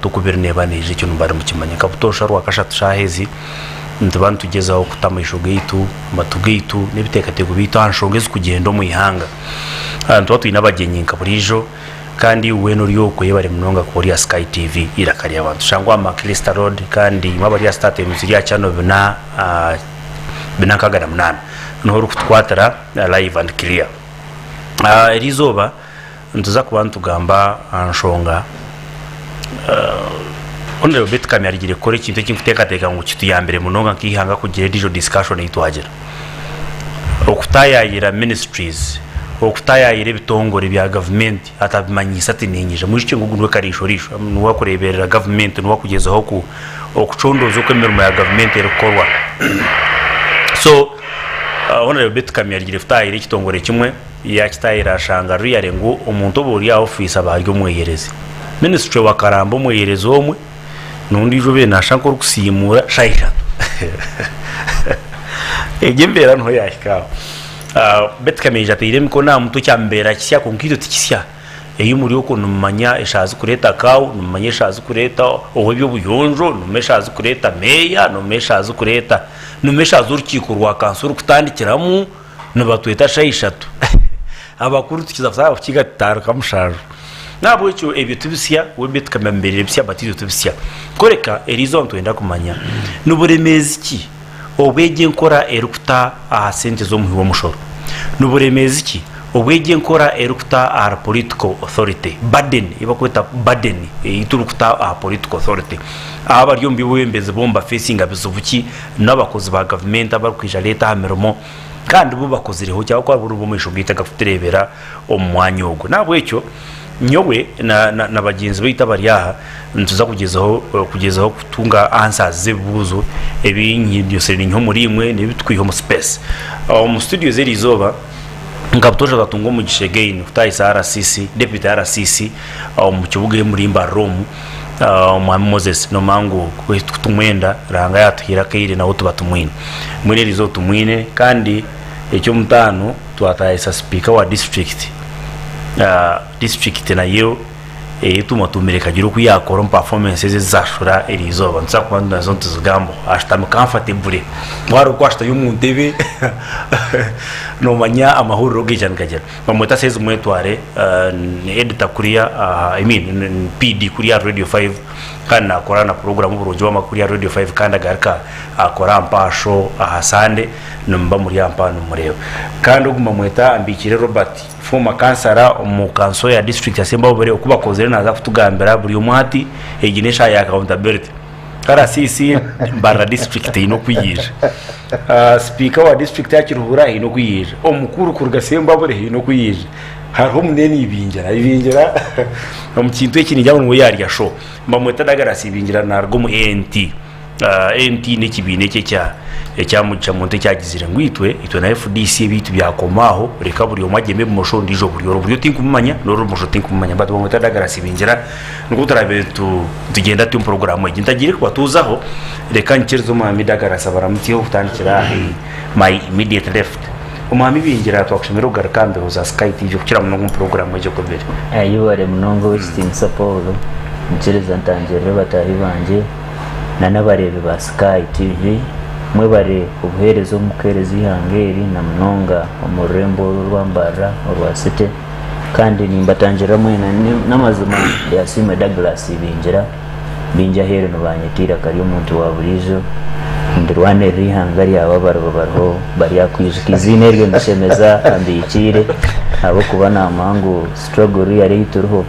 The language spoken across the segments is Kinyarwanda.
Okubiri nebanije cyo numbara mu kimanya kabutosha rwakashatu shahezi ndabana tugezaho kutamisho gaitu matugaitu nebitekatego bito anshongeze kugenda mu ihanga tuba twina abagenyi nkaburijo kandi weno ryoko yebare munonga kuri ya Sky TV irakari abantu shangwa amakrista road kandi mabari ya start emuziri ya channel bina kagara munana no rukutwatara live and clear erizoba ntuza kubantu gamba anshonga onde robet kamera gire kore kintu cy'inkutekateka ngo kitu ya mbere munonga nkihanga kugira dijo discussion yitwagera okutayayira ministries okutayayira bitongore bya government atabimanyisa tininjije muri cyo ngugundwe karishorisho nuwa kureberera government nuwa kugezaho ku okucondozo kwemeruma ya government erekorwa so onde robet kamera gire futayira kitongore kimwe ya kitayira shanga riyare ngo umuntu oburi ya office abaryo mwehereze ministry wa karambo mwehereze omwe nundi jobe nashanko rukusimura shaika egembera nto yashika betkameja tire mkona mtu cyambera kisya konkito tikisya eyumuri uko numanya eshazi kureta kawu numanya eshazi kureta ohebyo buyonjo numeshazi kureta meya numeshazi kureta numeshazi urukiko rwa kansuru kutandikiramu nabatweta shayishatu abakuru tukizafasa kukiga taruka mushaje nabo cyo ebyo tubisya webet kamembere bisya batizo tubisya koreka erizon twenda kumanya nuburemezi ki obwege nkora erukuta aha sente zo muhiwo mushoro nuburemezi ki obwege nkora erukuta aha political authority burden ibakweta burden iturukuta aha political authority aba ryombi wembeze bomba facing abizubuki nabakozi ba government abakwija leta hameromo kandi bo bakozireho cyangwa kwa buru bumisho bwita gafuterebera omwanya ogo nabo cyo nyowe na bagenzi bita bariyaha ntuza kugezaho kutunga answers zebuzo ebinyi byose ni nko muri imwe nebitwiho mu space mu studio zerizoba ngabutosha gatungo mu gishegain utayisa RCC deputy RCC mu kibuga muri mba Rome Mwami Moses no mangu kutumwenda ranga yatuhira kaire na utubatumwine muri rizo tumwine kandi ecyo mutano twatayisa speaker wa district nayo etuma tumereka giro kuyakora performances zashura erizoba nsa kwanda zo tuzigambo ashitama comfortable mwaro kwashita y'umuntebe no manya amahuriro gijana kagera bamwita seze mwetware editor kuriya PD kuriya Radio 5 kandi akora na program buroje wa makuri ya Radio 5 kandi agarika akora ampasho ahasande numba muri ampano mureo kandi uguma mweta ambikire Robert fuma kansara mu kanso ya district ya Semba obere okubakozere naza kutugambira buri umwati eginesha ya accountability kara sisi barra district ino kuyije speaker wa district ya Kiruhura ino kuyije omukuru kurga Semba obere ino kuyije hariho muneni ibingira mu kintu ekini njya ngo yari ya show mbamweta dagarasi ibingira narwo mu NT n'ikibine cya munte cyagizire ngwitwe na FDC bitu byakomaho reka buri umageme mu show ndijo buri tinkumanya no rumusho tinkumanya bado bamweta dagarasi ibingira ngo turabe tugenda tu program igi ndagire kwatuzaho reka nkirizo mu amidagarasa baramutiyo kutandikira my immediate left umami bingira twakushimira ugarukambe uza Sky TV kukira mu program ejo kobere ayubare munongo w'istin support ngereza ntangere batari banje nanabarebe ba Sky TV mwe bare ubuherezo mukerezi hangeri na munonga omurembo rwambara orwasete kandi nimbatangira mwe namazuma ya Sime Douglas binja here no banyetira kari umuntu wa burizo ndirwane rihangari ababaro bari yakwizikizine ryo ndishemeza ambikire abo kubana amangu struggle yari ituruho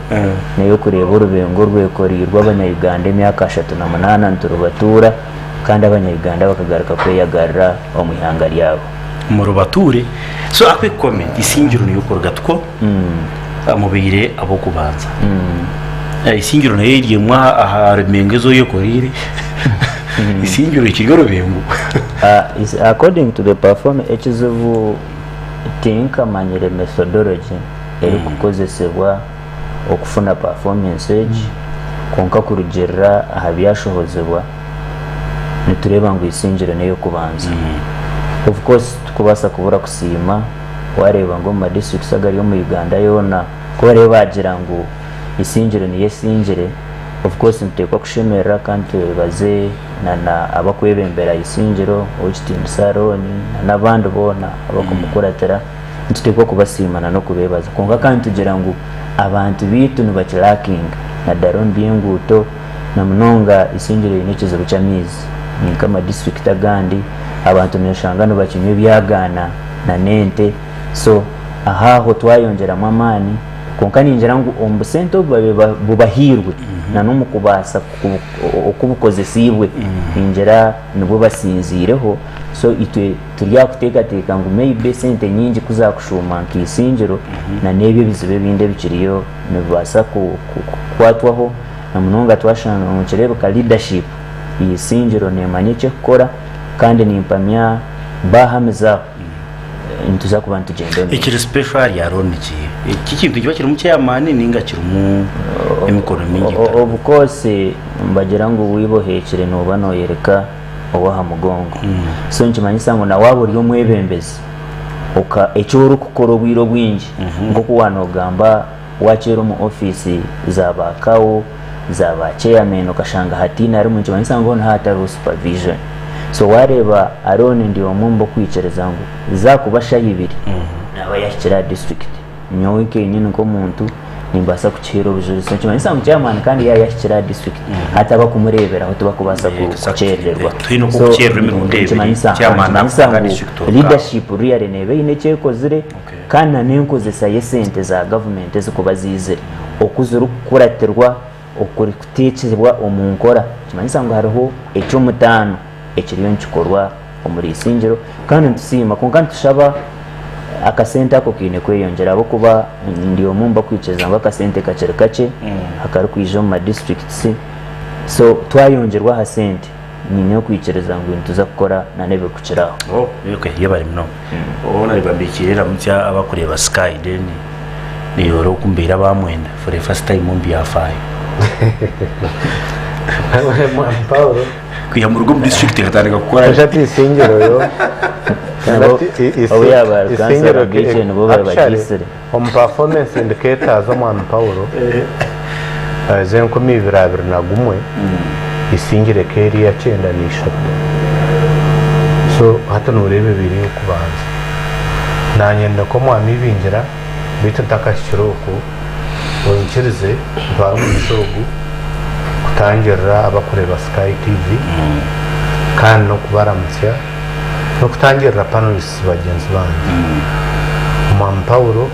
nayo kureba urubengo rwekorirwa abanyayuganda imyaka 38 nturubatura kandi abanyayuganda bakagaruka kweyagarra omwihangari yabo mu rubature so akwe comment isingiro niyo korgatwo amubire abo kubanza isingiro nayo iriye mwa aharemengezo yo korire isingiro ikigoro bembu is according to the performance echizevu tinka manyere methodology eri kukozesebwa okufuna performance konka kurugera ahabyashohozebwa nitureba ngo isingiro nayo kubanza of course tukubasa kubura kusima wareba ngo ma districts agari yo mu Uganda yona ko bareba bagira ngo isingiro niye singire of course ntekwa kushemera kandi baze na abakwebembera isingiro Ochitini Saroni n'abandi bona abakumukuratira ntutekwa kubasimana no kubebaza konga kandi tugira ngo abantu bitu nibakiraking na daron byenguto na munonga isingiro yinekizo buchamizi ni kama district agandi abantu neshangano bakinywe byagana na nente so ahaho twayongera mamani konka ninjira ngo ombusento bubahirwe na no mukubasa okubukozesibwe ninjira nibo basinzireho so itwe turya kutekateka ngo maybe sente nyingi kuzakushuma nkisingiro na nebyo bizibe binde bikiriyo nibasa kwatwaho na munonga twashanga mu kirebo ka leadership isingiro nemanye cyo gukora kandi nimpamya bahameza intuza ku bantu gendo ikiri special ya roniki iki kintu kiba kiri mu cyamani ninga kiri mu emikorere mingi of course mbagira ngo wibohekere no bano yereka owaha mugongo so nkimanyi ngo na wabo ryo mwebembezi oka ecyo kukoro bwiro bwingi ngo kuwanogamba wachero mu office zabakawo zaba chairman okashanga hatina ari mu nkimanyi ngo hata supervision so wareba arone ndiyo mumbo kwicereza ngo zakubasha yibiri naba yashikira district nyoike nyine ko muntu nimbasa kuchero bujuri so cyane sangu chairman kandi yashikira district hata bakumurebera aho tubakubasa kucererwa twino ko kucererwa mirundebe chairman sangu leadership real nebe ineke kozire kana nenkozesa yesente za government ezikubazize okuzuru kuraterwa okuri kutekerwa omunkora cyane sangu hariho ecyo mutano ekiriyo nkikorwa omuri isingiro kandi ntusima konka tushaba akasente ako kine kweyongera abo kuba ndiyo mumba kwiceza ngo akasente kacere kace hakari kwijo mu districts so twayongerwa ha sente ninyo kwicereza ngo intuza gukora na nebe kuciraho okay yebari mno ona libambikirira mutya abakureba sky then ni yoro kumbira bamwenda for the first time mumbi ya 5 Paulo kuya mu rugo mu district gatandika gukora jati isingiro yo isingiro gicene bo babagisire on performance indicators omwana Paulo zenko mibirabira nagumwe isingire keri ya 9 so hata nurebe biri okubanza nanyenda ko mwami bingira bita takashiroko onkirize bamusogu kutangira abakureba Sky TV kandi no kubaramutya no kutangira panelists bagenzi banje Mama Paulo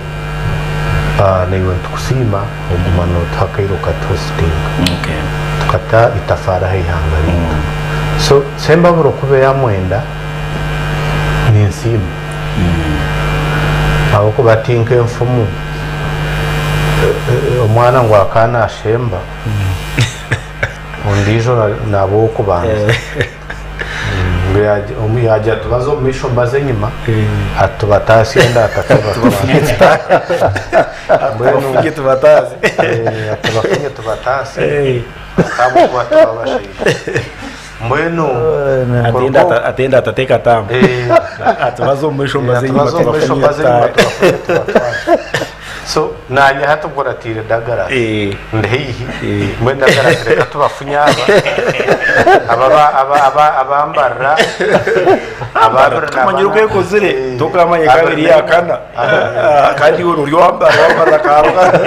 niwe tukusima ogumano takairo katoskinga tukata itafara hihangari so semba buro kube ya mwenda ni nsima abo kubatinke mfumu omwana ngo akana ashemba ondijo nabo kubanza yaje tubazo misho mbaze nyuma atubatasi enda tubafunye tubatazi tubafunye tubatasi kabo kwatubabashije mbwenu atenda atateka tamu atubazo misho mbaze nyuma tubafunye so nanya hata kuratire dagara ndehi mwe dagara reka tubafunya aba abambara ababira kamanyiro kwekozere tokamanye kabiri yakana kandi wono uri wambara karuka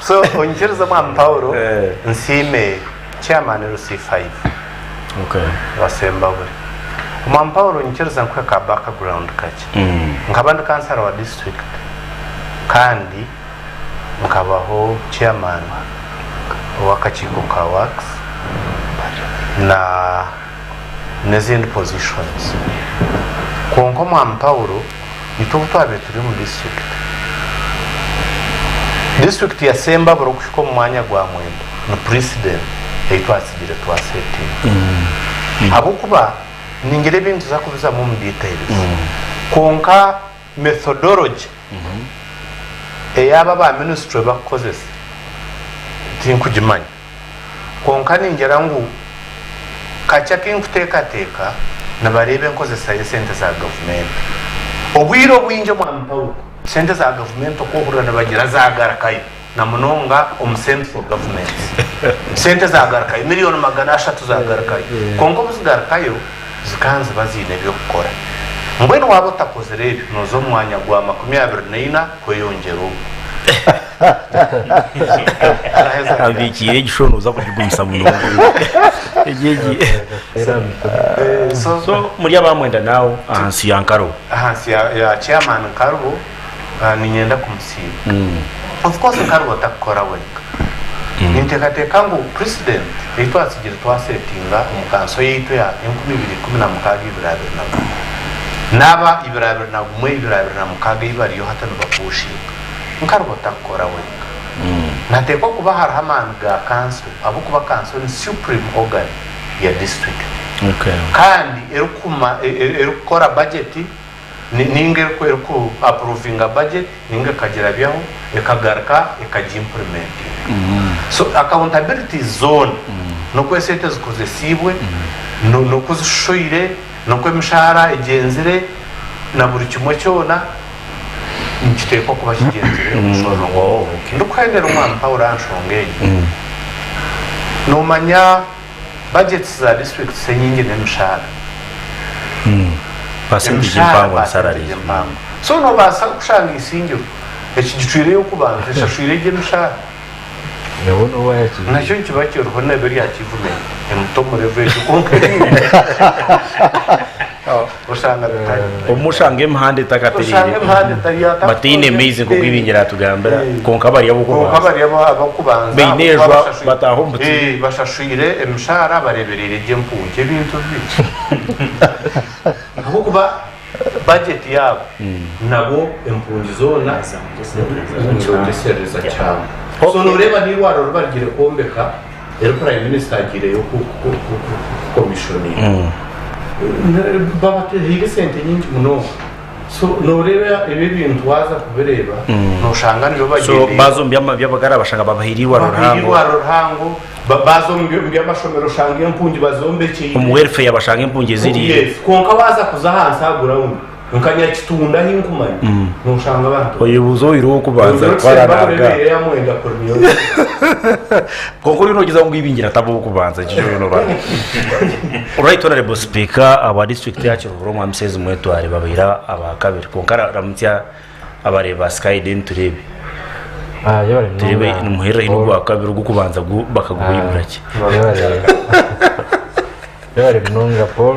so ongereza Mama Paulo nsime chairman RC5 okay wasemba buri Mama Paulo ongereza nkwe ka background kache nkabandi kansara wa district kandi nkabaho chairman wakachiko ka works na nezindi positions konko Mama Paulo nitubutwabe turi mu district ya Semba bro kushiko mu mwanya gwa mwenda no president eitwasigire twaseti abo kuba ningire bintu zakubiza mu details konka methodology eyaba ba ministry bakozesa tinkujimanya konka ningera ngo kacha kinkuteka teka na barebe nkozesa yesente za government obwiro bwinje Mama Paulo sente za government ko kurana bagira zagarakayo na munonga central government sente zagarakayo miliyoni 300 zagarakayo kongo buzigarakayo zikanze bazine byo gukora mbwene waba utakoze rero nozo mwanya gwa 24 kweyongero abikire gishonoza kugumisa munongo so muri abamwenda nawo ahansi yankaro ahansi ya chairman Karubo ni nyenda kumusiba of course Karubo takora wenga nintekateka ngo president yitwasigira twasetinga umukanso yitu ya 2016 naba ibirabira na gumwe ibirabira na mukaga ibariyo hatano bakushinga Karubo takora wenga nateko kuba harahamanga council abo kuba council ni supreme organ ya district kandi erukora budget ninge ko approving a budget ninge kagira byaho ekagarka implement so accountability zone no kwesete zikozesibwe no kuzishoire no kwemshara egenzire na buri kimwe cyona nkiteko kuba kigenzire umusoro ngo ndukwendera umwana Paul anshongeye no manya budgets za district senyingi nemshara percentage y'impango salary so no basa kushanga isingiro ekigicwire yo kubanza eshashwire gemshara yabona wayaki nacyo kibakiro rubona beri yakivume emutomo reveje konkeri ushanga bitari umushange mhande takaterire batine mezi ko kwibingira tugambira konka bari abakubanza beinejwa batahombuti bashashwire emshara bareberere gempunje bintu biki kuba budget yabo nabo empunji zona nzogesereza cyane so noreba ni waro rubarigire kombeka el prime minister agire yo ku commissioning baba hige sente nyingi muno so noreba ibi bintu waza kubereba no shanga niyo bagende so bazombi byabagara bashanga babahiri waro ruhango bazombi amashomero shanga empunji bazombekeye mu welfare yabashanga empunji ziri yes konka baza kuza hansi aguraho nkanya kitunda hinkumanya no shanga abantu oyibuzo iro kubanza kwaranaga konko rino giza ngo ibingira tabo kubanza kijo no ba right honorable speaker aba district yacu Roma msezi mwetu ari babira abakabiri konkara ramutya abareba sky den turebe turebe numuhera ino gwa kabiri gukubanza bakaguhimurake yari binonga Paul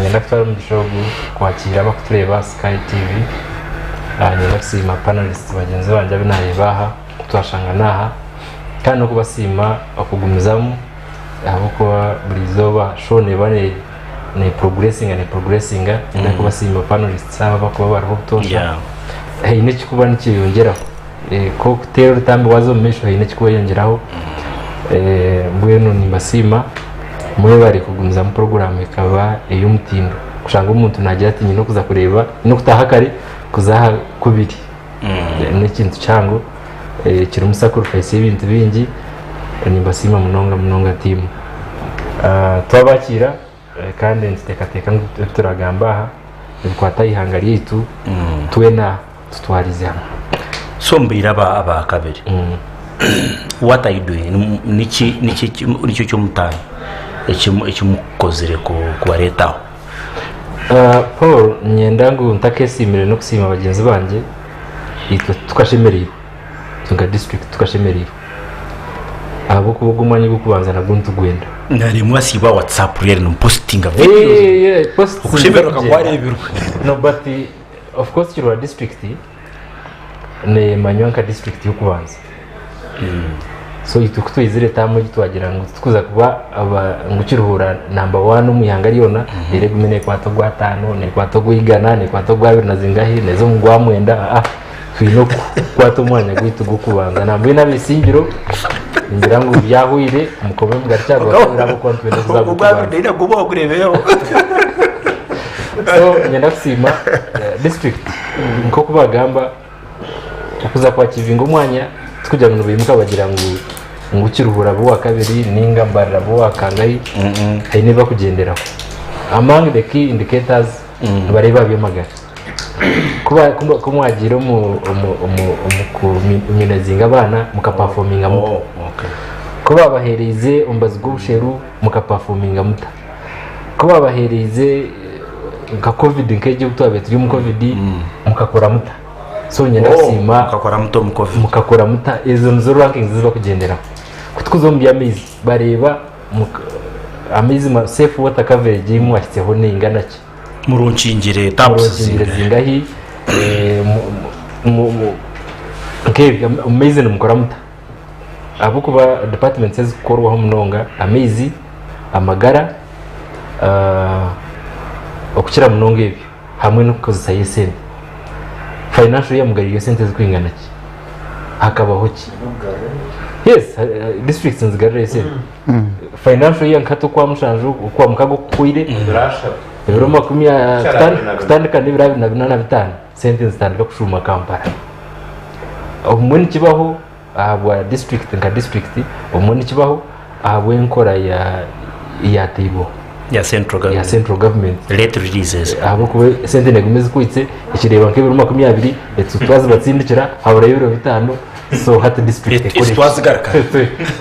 nyenda kutwara mu gishogu kwakira abakutureba Sky TV nyenda kusima panelists bagenzi banje binarebaha twashanga naha kandi no kubasima okugumizamu abo ko burizoba shone bane ne progressing nyenda kubasima panelists aba bako bariho kutosha ine kikuba nikiyongeraho ko kutera rutambi wazo mesho ine kikuba yongeraho mbwenu ni basima mwe bari kugumiza mu program ikaba ey'umutindo kushanga umuntu nagira ati nyino kuza kureba no kutahakari kuzaha kubiri n'ikintu cyango kiri mu sacrifice y'ibintu bingi ni basima munonga team twabakira kandi nzitekateka turagamba aha bikwata ihangari yitu twena tutwarize hamwe so mbira aba kabiri what are you doing niki cyo mutano ekimukozere ku leta Paul nyenda ngo ntakesimire no kusima bagenzi banje itwe tukashemerera tunga district tukashemerera abo kubugumanye gukubanza na guntu gwenda ngari mwasiba WhatsApp rero no postinga video post kushemera kakwarebirwa no but of course your district ne manyonka district y'ukubanza so itukutwizire tamwe gitwagira ngo tukuza kuba ngukiruhura number 1 umuyanga riyona ire gumene kwato gwa 5 ne kwato gwigana ne kwato gwa 2 nazingahi nezo mugwa mwenda twino kwato mwanya gwitu gukubanza nambwe nabisingiro ngira ngo byahwire mukobe mugacyagwa kurabo kontu wenda kuzagukubanza ndira gubo kurebeyo so nyenda kusima district nko kubagamba ukuza kwa kivingo mwanya tukujya mu bimuka bagira ngo ukiruhura bo wakabiri ninga mbarira bo wakangayi hayine bakugenderaho among the key indicators bareba byo magara kuba kumwagira umuminazinga abana mukaperforminga muta kuba bahereze umbazi bw'ubusheru mukaperforminga muta kuba bahereze nka covid nkeje gutwabe turi mu covid mukakora muta so nyenda kusima mukakora muta izo nzo rankings ziba kugendera kutuzombi amezi bareba amezi ma safe water coverage mwashyizeho ningana ki muruncingire taps zingahi nke amezi mukora muta abo kuba department says korwaho munonga amezi amagara okukira munonga ebyo hamwe no kukozesa yesente financial yamugariye sente zikwingana ki hakabaho ki yes districts nzigarira yesente financial yankato kwa mushanju kwa mukago kuire ebiro 50 kutandika n'ibirabi na 85 sente zitandika kushuma Kampala omwe kibaho abwa district nka district omwe kibaho abwe nkora ya table ya central government late releases abo kube sente negumeze kwitse ikireba nk'ibiro 20 etutwaza batsindikira habura y'ibiro 5 so hat district etutwazigaraka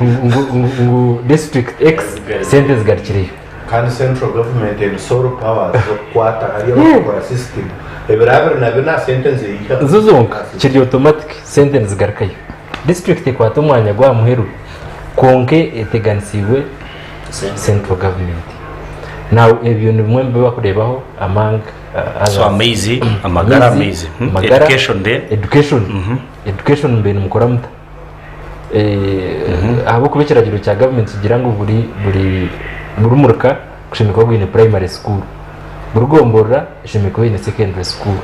ngu district x sente zigarikiriye kandi central government and solo powers kwata ariyo bakora system ebirabira nabina sentence yika zuzunga kiri automatic sentence zigarikayo district kwata umwanya gwa muheru konke eteganisiwe central government now ebyo ni bimwe bakurebaho among so amazing amagara amazing education mbene mukora muta abo kubekiragiro cya government kigira ngo buri murumuruka kushimika gwine primary school burugombora ishimika gwine secondary school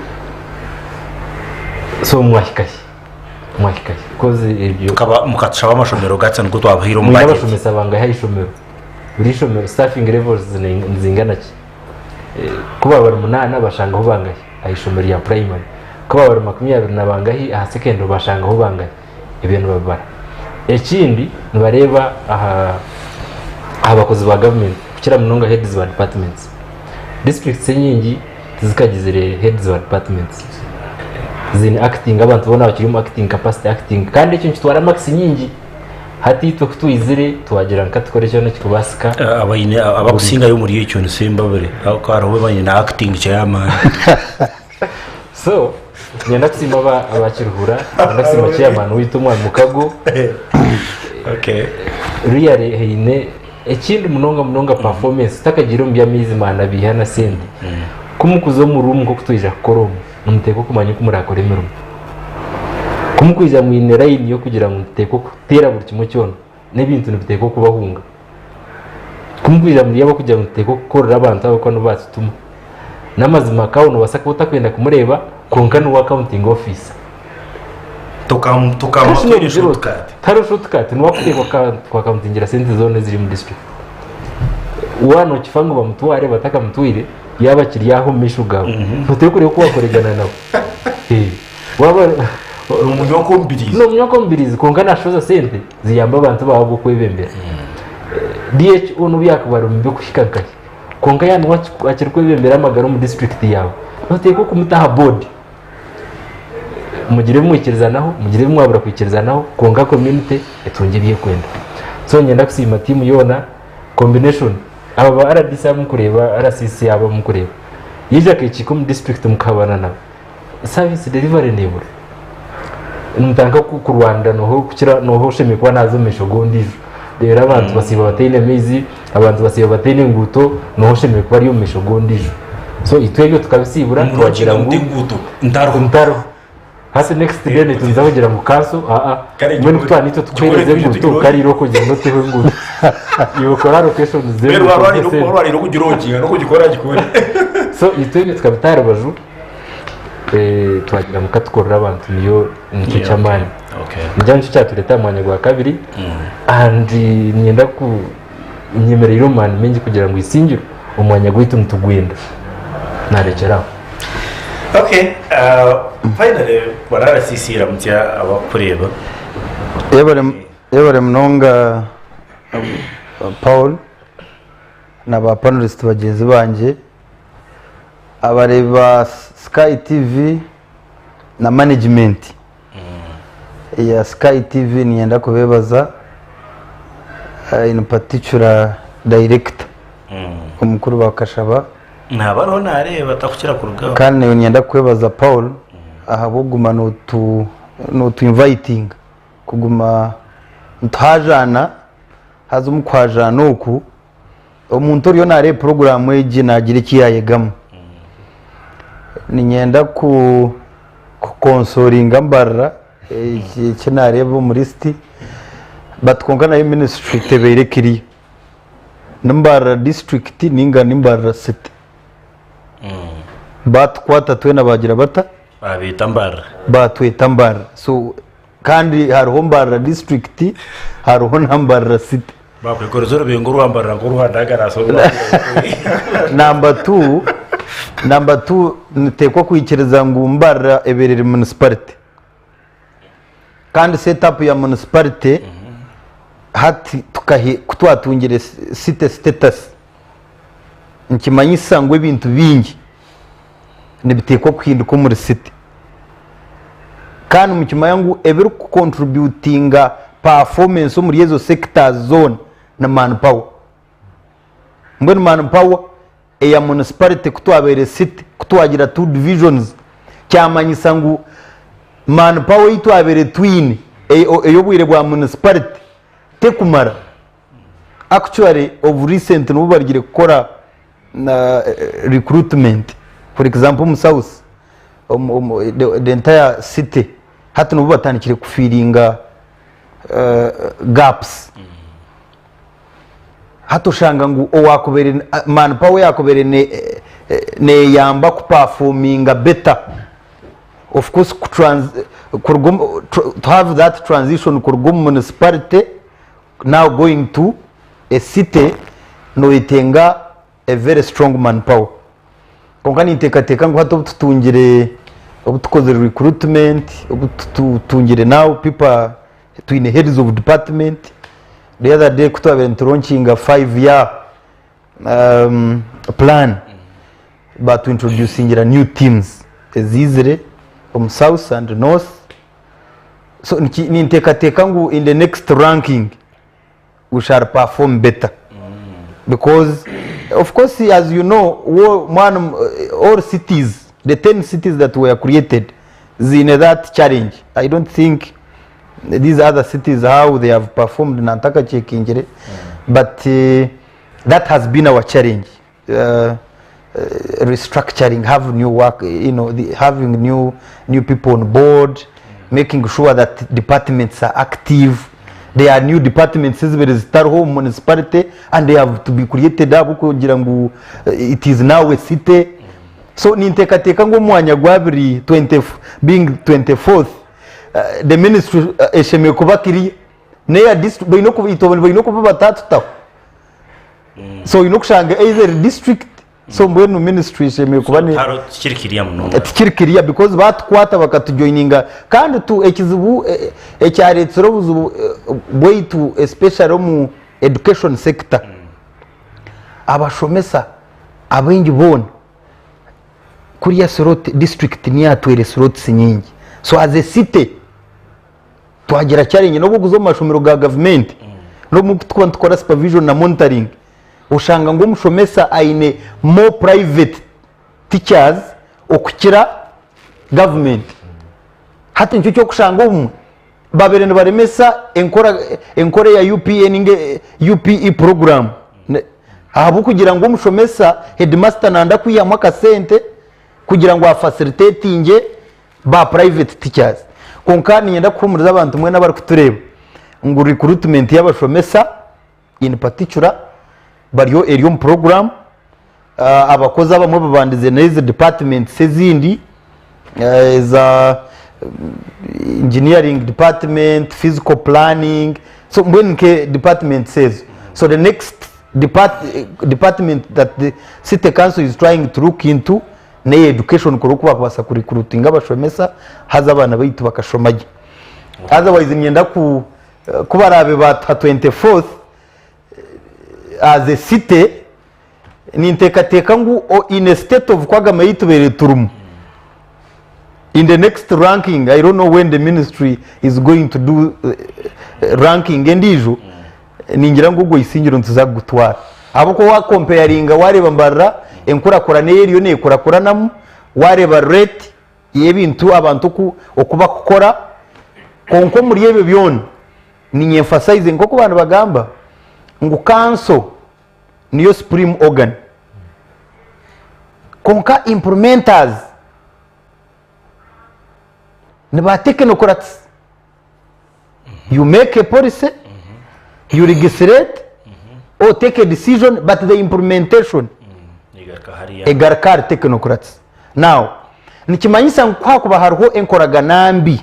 so mwahikaye koze ibyo kaba mukatshaba amashomero gatse nuko twabahira mu budget n'abashomesa banga hayishomero buri shomero staffing levels zingana ki kuba bari 8 bashangaho bangahe ayishomero ya primary kuba bari 20 nabangahe aha secondary bashangaho bangahe ibintu babara ekindi nibareba abakozi ba government kukira munonga heads of departments districts nyingi zikagizire heads of departments zini acting abantu bona bakiri acting capacity acting kandi icyo kitwara max nyingi hati to kutuyizire tuwagira nkatikoresha no kikubasika abayine abakusinga yo muri icyo nsimbabere ako arawe banye na acting chairman so nyenda kusima abakiruhura ndasima chairman witumwa mukago okay really heine ekindi munonga performance takagira mbya mizi mana bihana sende kumukuzo mu room ko kutwija koromo umuteko kumanya kumurakora imirumo kumukwiza mu line yo kugira ngo muteko kutera buri kimwe cyono n'ibintu nibiteko kubahunga kumukwiza muri yabo kugira ngo muteko korora abantu abo kono batutuma namazima kawo basaka utakwenda kumureba konka no accounting officer tukamutwira shortcut ni wakuteko kwa accounting sente zone ziri mu district wano kifango bamutware bataka mutwire yaba kiriyaho mishugaho muteko ryo kubakoregana nabo waba umunyokombirizi konka nashoza sente ziyamba abantu babo kwebembera DH no byakubara mu byo kushikakaye konka yani wakiri kwebembera amagaro mu district yawe noteko kumutaha board mugire mwikirizanaho mugire mwabura kwikirizanaho konka community etungiriye kwenda so nyenda kusima team yona combination aba RDC mukureba RCC aba mukureba yije akiki mu district mukabana nabo service delivery nibura ntanga ku Rwanda noho kukira noho shemikwa nazo meshogondijo rero abantu basiba batene mizi abantu basiba batene nguto noho shemikwa ari yo meshogondijo so itwebyo tukabisibura twagira ngo ndaro hasi next day nitunza kugira ngo kaso mwe n'utwana ito tukwereze nguto kariro kugira ngo teho nguto yokora location zero rero wari no kugira oginga no kugikora gikora so itwebyo tukabitara baju twagira mukatukorera abantu niyo nicyo cyamani njyancu cyatureta mwanya gwa kabiri and nyenda ku nyemerero man mengi kugira ngo isingiro umwanya gwita mutugwenda narekeraho okay finally barara sisira mutya abakureba yebare mnonga Paul na ba panelist bagenzi banje abareba Sky TV na management ya Sky TV niyenda kubebaza in particular director umukuru wa Kashaba ntabaro nareba takukira ku rugabo kandi niyenda kubebaza Paul ahabuguma no to inviting kuguma ntajana haza umukwajana uku umuntu uriyo nare program yeje nagira ikiyayegamo ninyenda ku consolinga mbarra iki nareba muri city batkonkana ya ministry teberekiri nambara district ninga nimbara city batkwata twena bagira bata babita mbara batweta mbara so kandi hariho mbara district hariho nambara city bakwikoreza urubengo ruhambara ngo ruhandagara so number 2 nitekwa kwikiriza ngo mbara eberere municipality kandi setup ya municipality hati tukahe kutwatungire city status nkimanyisa ngo ibintu bingi nibitekwa kwihinduka muri city kandi mukima yangu eberu contributinga performance muri yezo sector zone na manpower mbona manpower eya municipality kutwabere city kutwagira 2 divisions cyamanyisa ngo manpower itwabere twin eyo bwire bwa municipality tekumara actually of recent no barigire gukora recruitment for example mu south the entire city hati no batanikire kufiringa gaps hato shanga ngo owakubere manpower yakubere ne yamba ku performinga better of course to have that transition kurgum municipality now going to a city no itenga a very strong manpower konkani itekateka ngo hato tutungire obutukoze recruitment obutungire now people to in the heads of department the other day kutwabere launching a 5-year plan but to introducing new teams ezizire from south and north so ni ntekateka ngo in the next ranking we shall perform better because of course as you know all cities the 10 cities that were created in that challenge I don't think these other cities how they have performed nantaka chekingire but that has been our challenge restructuring have new work having new people on board making sure that departments are active. There are new departments as start home municipality and they have to be created up kugira ngo it is now a city so nintekateka ngo mwanya gwabiri 20 being 24th the ministry esheme kubakiri neya district bayino kubitobona bayino kuba batatu taho so inokushanga either district so mbwenu ministry esheme kubane haro tikirikiriya muno tikirikiriya because batkwata bakatujoininga kandi tu ekizibu ekyaretsero buzubu boy to especially mu education sector abashomesa abengi bona kuriya Soroti district ni yatwere Soroti nyingi so as a city twagira challenge no buguzo mashomero ga government no mu tukora supervision na monitoring ushanga ngo mushomesa aine more private teachers okukira government hati ncyo cyo kushanga babere baremesa enkora ya UPE program ahabu kugira ngo mushomesa headmaster nanda kwiyamwa kasente kugira ngo afacilitating ba private teachers konkani yenda kumuriza abantu mwe nabari kutureba ngo recruitment y'abashomesa in particular bariyo erium program abakozi abamwe babandize n'izi department sezindi za engineering department, physical planning, so when the department says so the next department that the city council is trying to look into na education kurukuba kubasa ku recruiting abashomesa haza abana bayitu bakashomaje otherwise imyenda kubarabe ba 24th as a city nintekateka ngu in a state of kwagama yitubere turumu in the next ranking. I don't know when the ministry is going to do ranking endijo ningira ngo ubwo isingiro ntuzagutwara abo ko wa comparinga wareba mbarra enkurakora neriyo ne kurakoranamo wareba rate yebintu abantu ku okuba kukora konko muri yebe byone ni emphasize ngoko bantu bagamba ngo council niyo supreme organ konka implementers ne ba technocrats. You make a policy, you legislate or take a decision, but the implementation egarkar technocrats. Now nikimanyisa nkwa kuba hariho enkoraganambi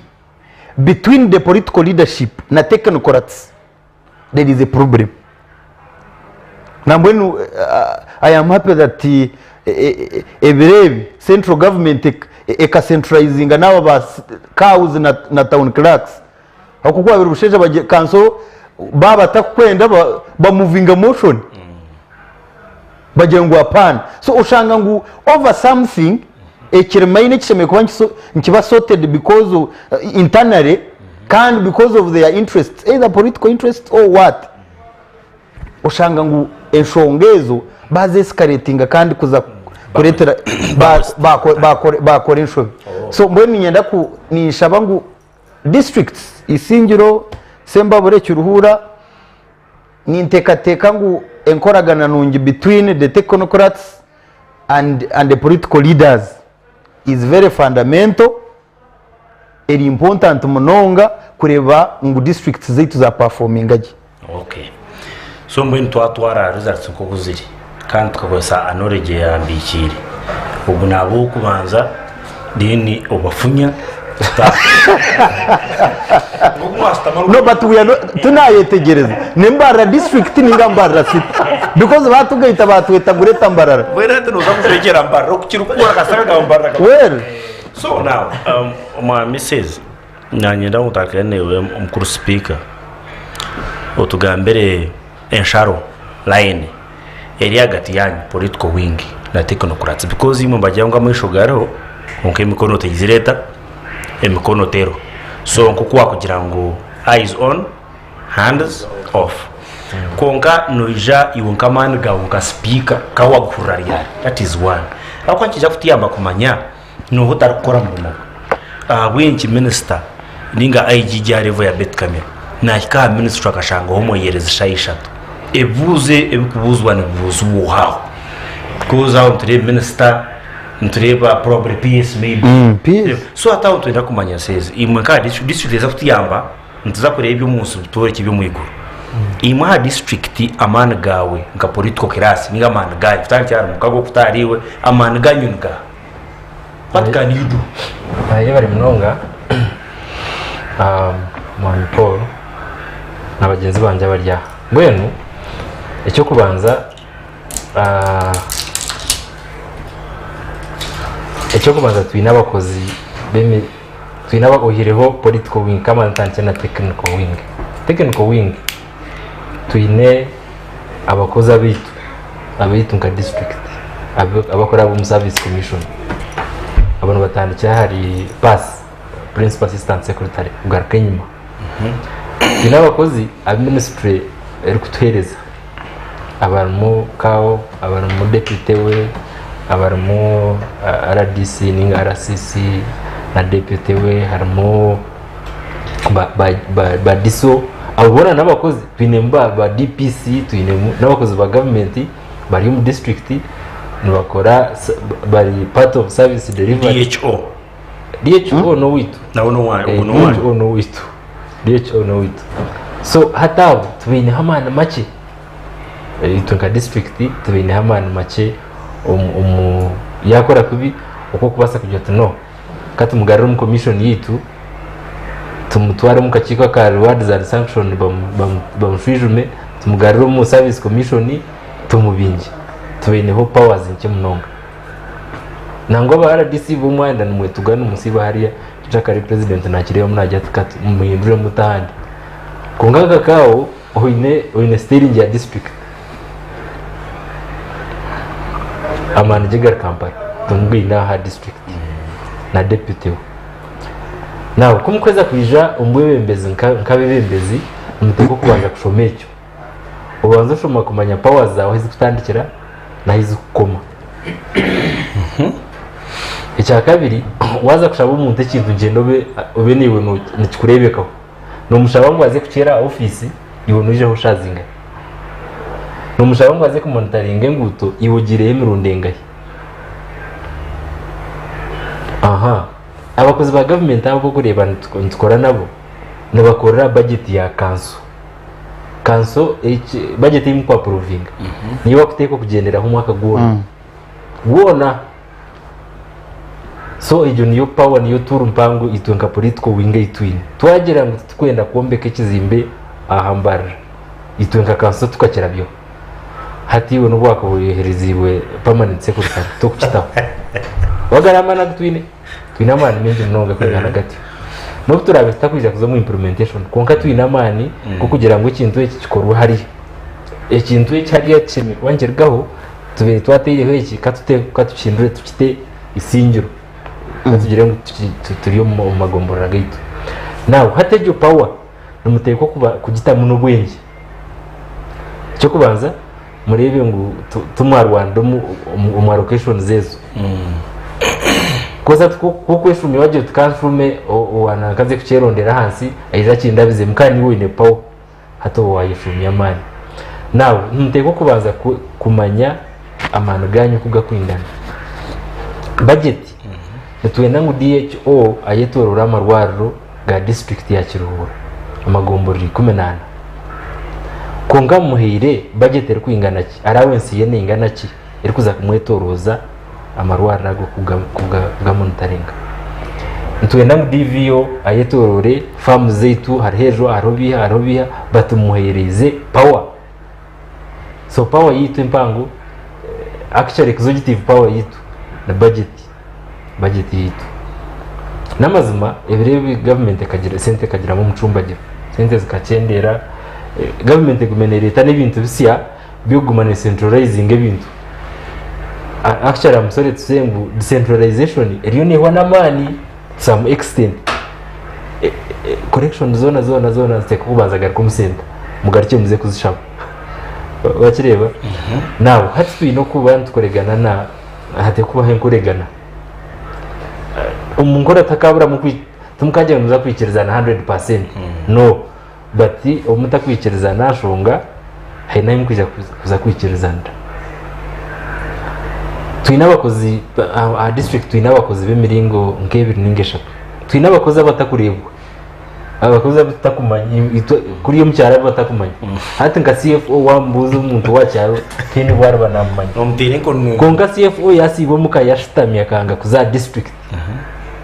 between the political leadership na technocrats. There is a problem. Now when I am happy that every central government centralizing now bas cows na town clerks akukwa birushije baje kanso baba takwenda ba moving motion bajengwa pan. So ushanga ngu over something ekiremaine kisheme kuba nkiba sorted because of internally can because of their interests, either political interests or what. Ushanga ngu enshongezo baze escalating kandi kuza kuretera bakora inshobe. So mbweni nyenda ku nishaba ngu districts isingiro semba bure cyuruhura nintekateka ngu enkoragana nungi between the technocrats and the political leaders is very fundamental and important munonga kureba ngu districts zetu za performing aji. Okay, so mbweni twatwara results ko kuziri kandi tukakosa anorege yambikire ubu nabo kubanza dini obafunya no, but we are not tunayetegereza nembara district ningambara city because batugaita batweta gureta mbarara wera tunoza kushekera mbarara okukirukura kasanga mbarara well. So now my misses nanyenda mutakene umukuru speaker otugambere ensharo line eri hagati yanyu political wing na technocrats because imwe bajyanga mu ishogaro onke imikono tegizireta emikono tero. So nkukwa kugira ngo eyes on hands off konka noija iwonka man ga unka speaker kawa kurariya. That is one akwa kija kutiyamba kumanya no hotarukora mumo wenchi minister ninga IG level ya Betkamya na ka minister akashanga homo yereza shayishatu ebuze ebikubuzwa nibuzu uhaho because out the minister ntureba probably PS maybe PS. So ataho twenda kumanya says imwe ka district leza kutiyamba ntuza kureba ibyo munsi bitore kibyo mwiguru imwe district amana gawe nka political class ninga amana gawe tutancyara mukago kutariwe amana ganyunga. What can you do? Bari mnonga Mwami Paul n'abagenzi banje barya mbwenu icyo kubanza twina abakozi beme twina bagohireho political wing kama ntante na technical wing twine abakozi abitu nka district abakora mu service commission abantu batandikira hari pass principal assistant secretary ugaruka inyuma twina abakozi administrative eri kutwereza abarimo kao abarimo deputy we abarimo RDC ninga RCC na deputy we harimo ba diso abona n'abakozi twinemba ba DPC twinemu n'abakozi ba government bari mu district nibakora bari part of service delivery. DHO no witu DHO no witu. So hatabu tubine hamana make itunga district tubine hamana make yakora kubi uko kubasa kujya tuno kati mugarura mu commission yitu tumutware mu kachiko ka rewards and sanction bamfijume tumugarura mu service commission tumubinje tubeneho powers nke munonga nango ba RDC bumwanda numwe tugana umusiba hariya cyakari president nakiriye munajya tukati muhindure mutahandi kungaga kao oine steering ya district amana jigar Kampala tungwi na ha district na deputy nawe kumukweza kwija umwebembezi nkabebembezi umutego kubanza kushomecyo ubanza ushoma kumanya power zawe zikutandikira nahize kukoma icya kabiri waza kushaba umuntu ikintu ngendo ube niwe nikikurebekaho no mushaba ngo aze kucera office iwe nuje ushazinga no mushaba ngo aze kumonitoringa nguto iwugire emirundengaye abakozi ba government abo kureba ntukora nabo nabakorera budget ya kanso budget y'imko approving niyo bakuteko kugendera mu mwaka guona so ejo niyo power niyo turu mpango itwenka politiko winga itwine twagera ngo tukwenda kuombeka kizimbe ahambara itwenka kanso tukakira byo hatiwe no bwako buheriziwe permanent secretary to kukitaho wagarama na twine twinamani menje mnonga kwegana gati no turabe takwija kuzo mu implementation konka twinamani ko kugira ngo ikintu iki gikorwa hari ikintu iki hari yakime wangergaho tubere twateye iki katucindure tukite isingiro tugire ngo turiyo mu magomborera gaito nawe hatejo power numuteko kuba kugita muno bwenge cyo kubanza murebe ngo tumwarwanda mu allocation zezo koza kukweshumye waje tukanfume wanakaze kucherondera hansi aiza kindabize mukani wine power hato wayishumye amani nawe nteko kubanza kumanya amano ganyu kugakwindana budget tuwenda ngo DHO ayetorora amarwariro ga district ya Kiruhura amagomboriri 18 konga muhire budget eri kwingana ki arawensi yene ingana ki eri kuza kumwetoroza amarwariro go kuga monitoringa tuwenda ngo DVO ayetorore farm zetu harhejo arobiha batumuhereze power so power yitu impango actually executive power yitu na budget yitu namazima ebirebe government akagira sente kagira mu mucumbagira sente zikacendera government gumenereta n'ibintu bisya byogumane centralizing ebintu actually I'm sorry to say ngo decentralization eriyo ni wana mani some extent correction zona zitekubanza gari kumusenta mugarike muze kuzishaba wakireba nawe hati no kuba ntukoregana na hate kuba henkoregana umungora takabura tumukajya muza kwikirizana 100% no but umutakwikiriza shonga haina imkwija kuza kwikirizana twina abakozi district twina abakozi b'emiringo nk'ebiri n'ingeshatu twina abakozi abatakurebwa abakozi abatakumanya kuri yo mucyara abatakumanya hati nka CFO wambuza umuntu wacyaro kindi bari banamanya nomtire ko nka CFO yasibo muka yashitamye akanga kuza district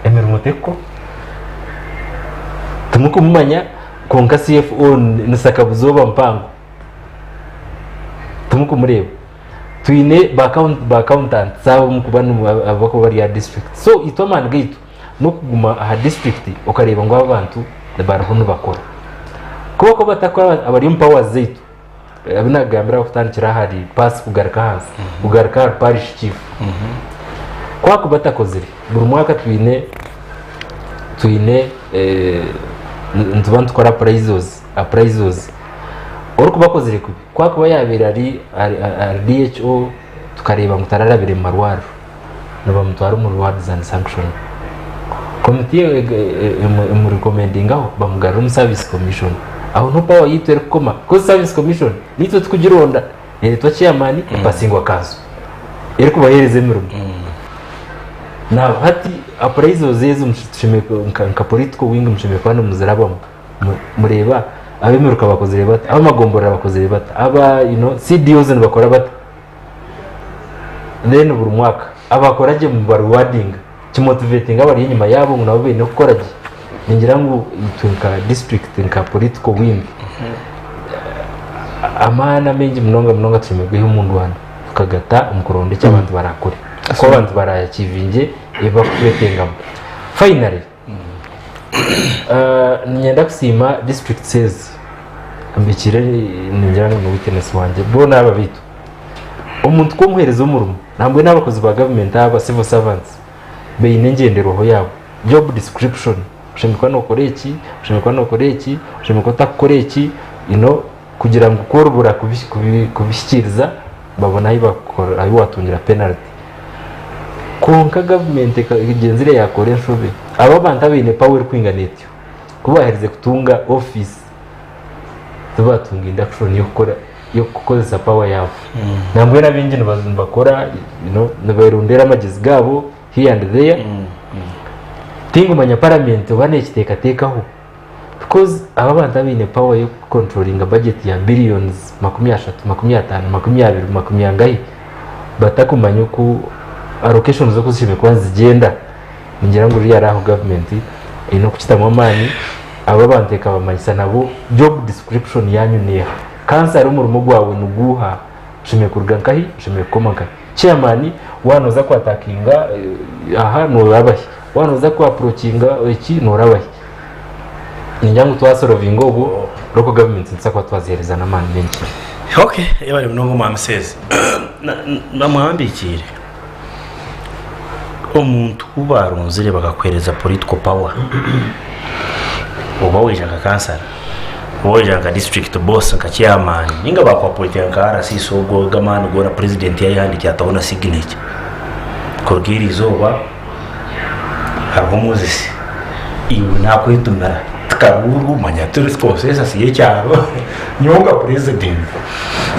emirumoteko tumukumanya konka CFO nisakabuzoba mpango tumukumureba twine ba accountant sabo mukubana abako bari ya district so itomana gaitu no kuguma aha district ukareba ngo abantu barahono bakora kuko batakora abari power zetu abinagambira kutandikira hari pass kugarika hansi kugarika parish chief kwako batakozire buri mwaka twine ntubantu kora appraisals oruko bakozire kubi kwako bayabira ari DHO tukareba mutararabire marwaro nabamutwara mu rewards and sanction committee mu recommending aho bamugara mu service commission aho no power yitwe koma ko service commission nitwe tukugironda twa chairman basingwa kazo eri kubahereze mirumo na hati appraisal zezo mshimeko nka political wing mshimeko bana muzarabamo mureba abemeruka bakozere bata abamagombora bakozere bata aba CDOs bakora bata then buri mwaka abakoraje mu rewarding kimotivating abari inyuma yabo ngo nabo bene gukoraje ningira ngo itwenka district nka political wing amana menje mnonga tumegweho umuntu wana tukagata umukoronde cy'abantu barakore ko abantu barayakivinge eba kwetengamo finally nyenda kusima district says ambikire ningira ngo witness wanje bona aba bitu umuntu ko muhereza umurimo ntabwo n'abakozi ba government aba civil servants beyine ngenderoho yabo job description ushimikwa no koreki ushimikwa no koreki ushimikwa takoreki kugira ngo ukorubura kubishyikiriza babona aho bakora aho watungira penalty konka government igenzire yakora inshobe aba bantu abine power kwinganetyo kubaherize kutunga office tubatunga induction yo gukoresha power yabo nambwe nabingi bakora nabayirundera amagezi gabo here and there tingo manya parliament banekiteka tekaho because aba bantu abine power yo controlling budget ya billions 30 50 20 ngahi batakumanya ku allocation zo kuzishime kwanza zigenda ngira ngo uri yaraho government kukitamwa amani aba banteka bamanyisa nabo job description yanyu niya kansa ari umurimo gwawe nuguha ushime kurga nkahi ushime komaka chairman wanoza kwatakinga aha norabahi wanoza kwa approachinga iki norabahi ngira ngo twasorovinga ubu local government nsakwa twazihereza na mani benshi okay yabari mnongo mamsezi namwambikire umuntu ubarunzire bagakwereza political power uba wijanga kansara uba wijanga district boss nka chairman ninga bakwapolitika nka RCC ubwo gamana gora president yayihandikiye atabona signature kurgira izoba harimo Moses iwe nakwitumira karuru manyaturi process asiye cyaro nyonga president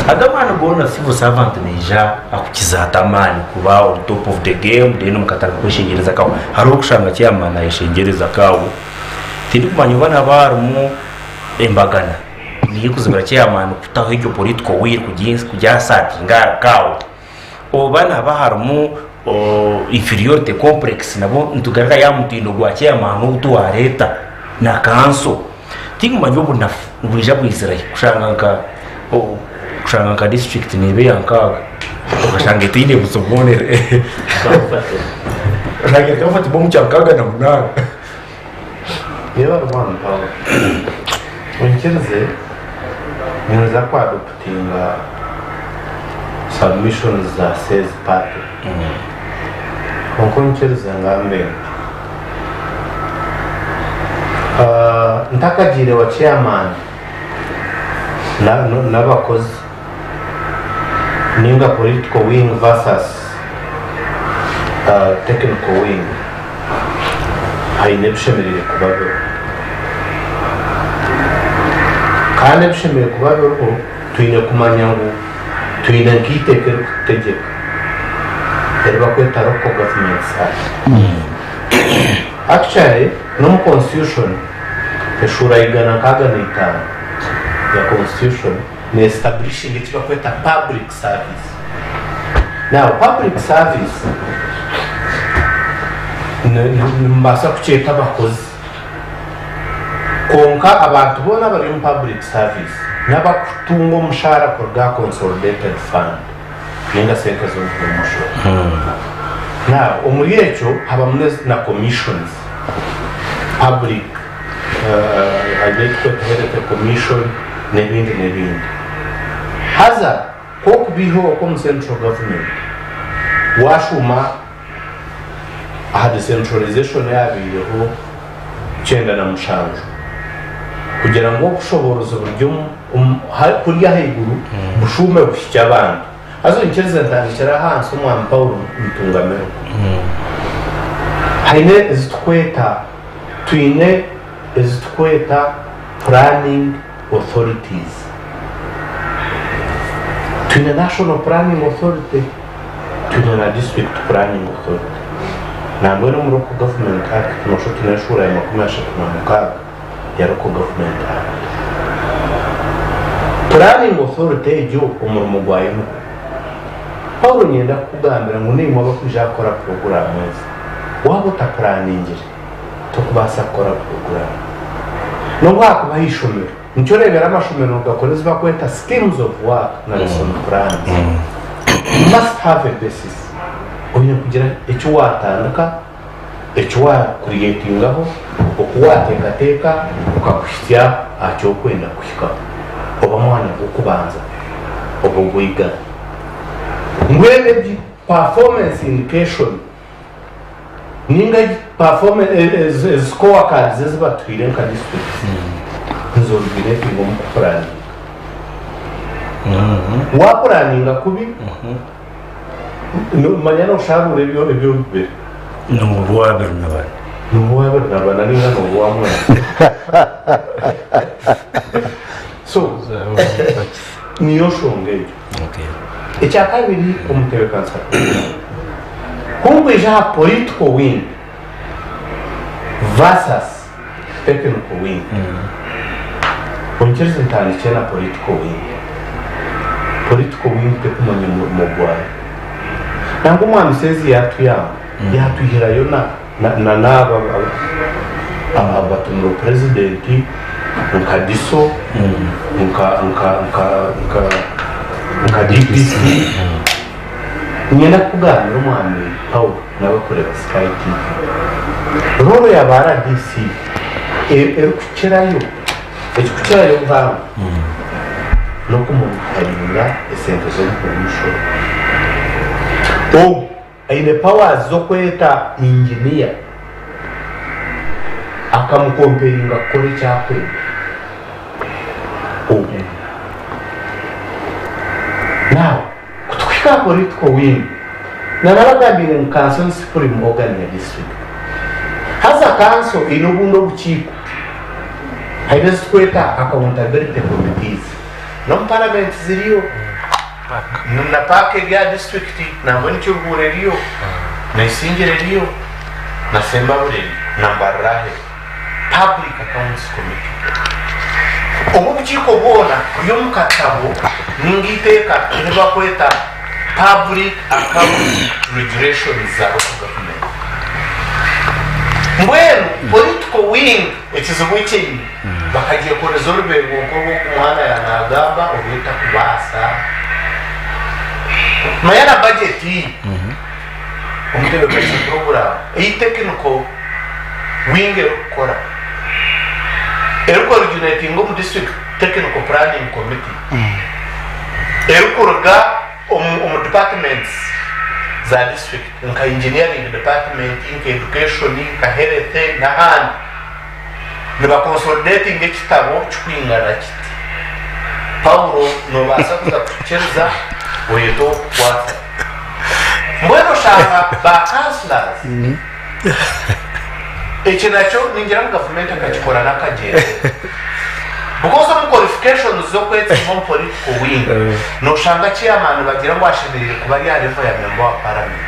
agamana gona civil servant neja akukizatamani kuba on top of the game deno mukataka kweshingereza kawo hari okushanga cyamana yeshingereza kawo tindi kumanyo bana barumu embagana niye kuzibira cyamana kutaho icyo political will kujya satinga kawo obana baharumu inferiority complex nabo ntugaraka ya mutindo gwa cyamana utuwa leta na kanso tingu manyobu na burija bwizira kushanga ka district nebe yankaga ukashanga tine busobonere rage kafati bomu cyakaga na munara yeba rwanda pawa unchirize nza kwa adoptinga submissions za says party unchirize ngambe ntakagire wa chairman n'abakozi ninga political wing versus technical wing haine bishemerere kubaho kandi bishemerere kubaho tuyine kumanya ngo tuyine nkitekere kutegeka erba kweta local government actually no constitution eshura igana kaga n'itanu ya constitution ne establishing it kweta public service. Now public service mbasa kucheka abakozi konka abantu bona bari mu public service n'abakutunga umushahara kurga consolidated fund ninga seka zo promotion. Now umuriyecho haba na commissions public identity commission n'ibindi haza ko kubiho ko mu central government washuma aha decentralization yabiyeho cyenda na mushanju kugira ngo kushoboroza uburyo kurya heguru bushume bushya abantu azo inkereza ndangikira hansi umwana Paul Mutungamero haine izitweta twine izitweta planning authorities twine national planning authority twine na district planning authority nambwe no muri ko government act no shoto na shura ya makumasha kunamuka ya local government act planning authority jo umurimo gwayo Paulo nyenda kugambira ngo ni mwaba kujakora program mwezi wabo ta planning to kubasa kora program no ngako bahishomera nicyo rebera amashomero ugakoreza bakweta schemes of work na lesson plans. You must have a basis onye kugira icyo watandika icyo wa creatingaho okuwatekateka ukakushyira acyo kwenda kushika oba mwana ukubanza obugwiga ngwene performance indication ninga performance score cards zibatwire nka district nzobire ngo mukupurani wapuraninga kubi manya no sharure ibyo bibere n'ubuwa bernabana ninga no wamwe so niyo shongeje icya kabiri umutebe kansa kumweja political wing versus technical wing ongereza ntani cyena political wing te kumanya mu Rwanda nango umwana sezi yatuyirayo na naba abatumiro president nka diso nka DPC nyenda kuganira umwana Paul n'abakorera Sky TV roro yabara DC kucherayo ngaho no kumuharinga esente zo kumusho aine powers zo kweta engineer akamukomperinga kuri cyakwe now kutwika political wing narabagambire mu council supreme organ ya district haza council inobundo buchiko haidezi kweta accountability committees no parliament ziriyo na pake ya district na mwencho bureriyo na isingereriyo na sembabure na barahe public accounts committee ubu buchiko bona yo mukatabo ningiteka niba kweta public account regulations za government mbwenu political wing ekizibwekyeyi bakagiye ko resolve ngo kumwana yanagamba obita kubasa mayana budget umutebe kwese program iyi technical wing ekora originating mu district technical planning committee erukurga departments za district nka engineering department nka education nka health na hand niba consolidating ekitabo cykwingana kiti Paulo no basa kuza kuchereza weto kwata mbweno shaka ba councillors ekinacho ningira mu government akakikora nakagere because of qualifications zo kwetsa mu political wing no shanga chairman bagira ngo ashemerere kuba ya level ya member wa parliament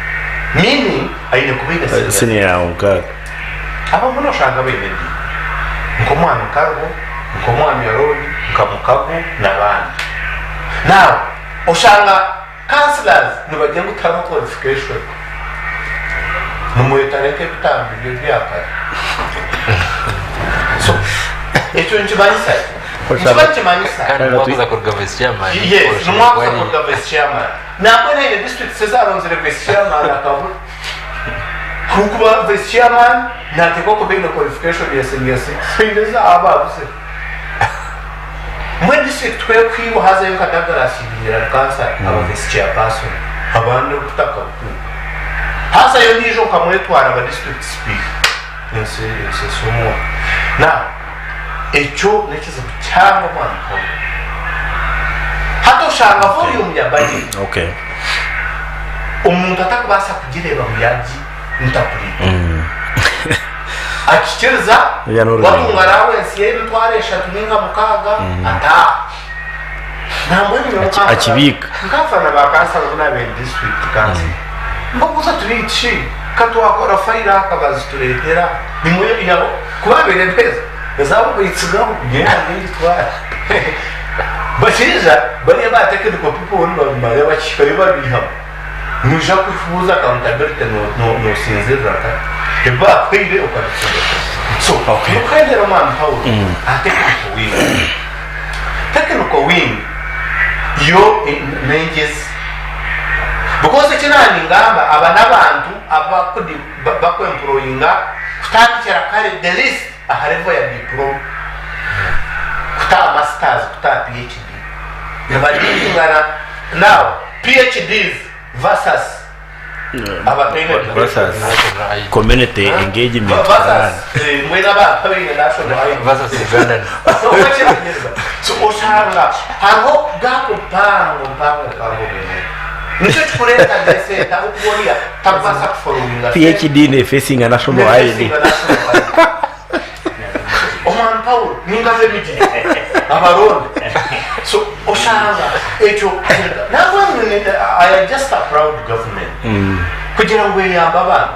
mini aine kubiga sini yaunga aba muno shanga bene nkomwana kargo nkomwana yaroni nkamukago nabandi now oshanga councillors nibagira ngo utanga qualification numuyetareke bitambye byaka so echo nchibanisa kandi wakuza kurga vice chairman yes numwakuza kurga vice chairman nakwena ile district sezaronzere vice chairman akabu kukuba vice chairman nateko kubinga qualification ya senior singeza ababuse mwe district kwiwa haza yokadagara sibira kansa aba vice chairperson abandi kutaka hasa yo nijo kamwetwara aba district speaker nse somo na echo nekiza cyangwa mwana hato shanga volume ya budget okay umuntu atakubasa kugireba mu yaji ntakuri akikiriza watungarawe nsiye bitwaresha tuninga mukaga ata namwe mu akibika nkafana bakansa nguna be district kansa mbakuza tulichi katwakora faira akabaziturehera nimwe yabo kubabere pesa ezabu bitsugaho kugenda n'itwara bashiza bari bateke de people woni bamare bakikari babiha nuja kufuza accountability no sinzira ka eba kwire okatsuga so okay kwire roman how technical wing yo managers because kinani ngamba aba nabantu abakudi bakwemployinga kutakira kare the list aharivo ya diploma kuta masters kuta PhD ngabadilingana now PhDs versus versus community engagement mwena bakabiri national ID versus Uganda so osanga hariho gakupango nicyo kikureta ndetse takugoria takubasa kufollowinga PhD ne facing a national ID Oman Paul ningabe miji abarundi so osanga echo nabwo I am just a proud government kugira ngo yamba abantu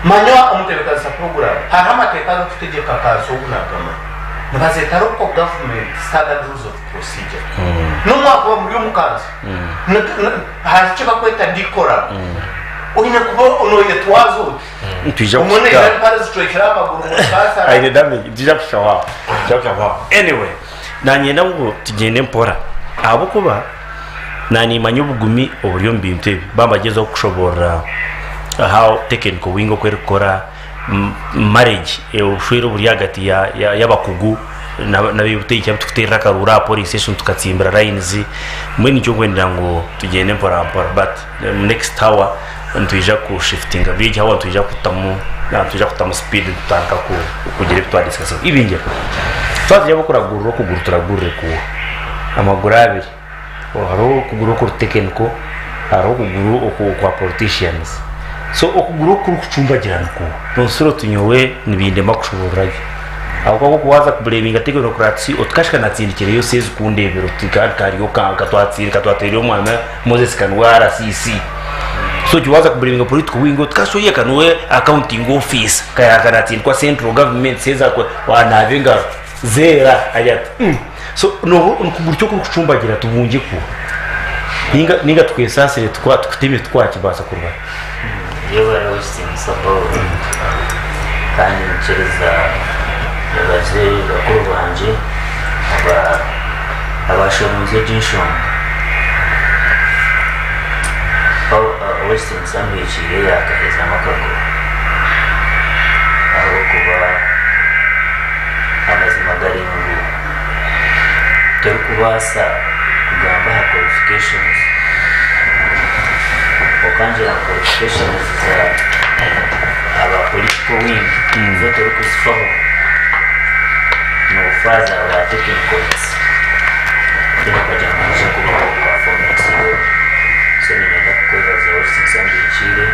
manywa umutekano program hari amatekano kutegeka kazo unagama nibazeta ko government standard rules of procedure no mwako muri umukanzi hari cyo bakweta dikora uine kubo unoye twazo ntija umone yari para stretcher amaguru mukasa aide dame ntija kushawa anyway nanye nabwo tugende mpora abo kuba nani manyubugumi oburyo mbinte bambagezo kushobora how taken ko wingo kwerikora marriage ushwero buri hagati y'abakugu nabibuteye tukutera karura police station tukatsimbira lines mwe nicyo gwenda ngo tugende mpora but next hour ntuje ku shifting bridge aho ntuje kutamu speed tutanka kugira bitwa discussion ibingira twaje bukura guru kuguru turagurre ku amaguru abiri haro kuguru ku tekenko haro kuguru kwa politicians so okuguru ku kucumbagirana ko nonsoro tunyowe nibinde makushobora ahubwo kuwaza kubleminga technocracy otkashika natsindikire yo sezi kundebero tikariyo kanka twatiriyo mwana Moses Kanwara CC so jiwaza kubleminga political wingo tkashoye kanwe accounting office kaya kanatsin kwa central government seza kwa wanavenga zera ayat so no kugurcyo ku kucumbagira tubunge ku ninga twesasire tukutime twakibasa kurwa yewe arosting support kandi nchereza yabaze bakuru banje abashobozi byinshon Western Assembly chile yakaheza makago abo kuba amazima gari ngo turi kubasa kugamba ha qualifications okanje ha qualifications za aba political wing zo turi kuzifaho no faza wa technical tena kujamanisha kuba performance so ninaenda kuweza za Western Assembly chile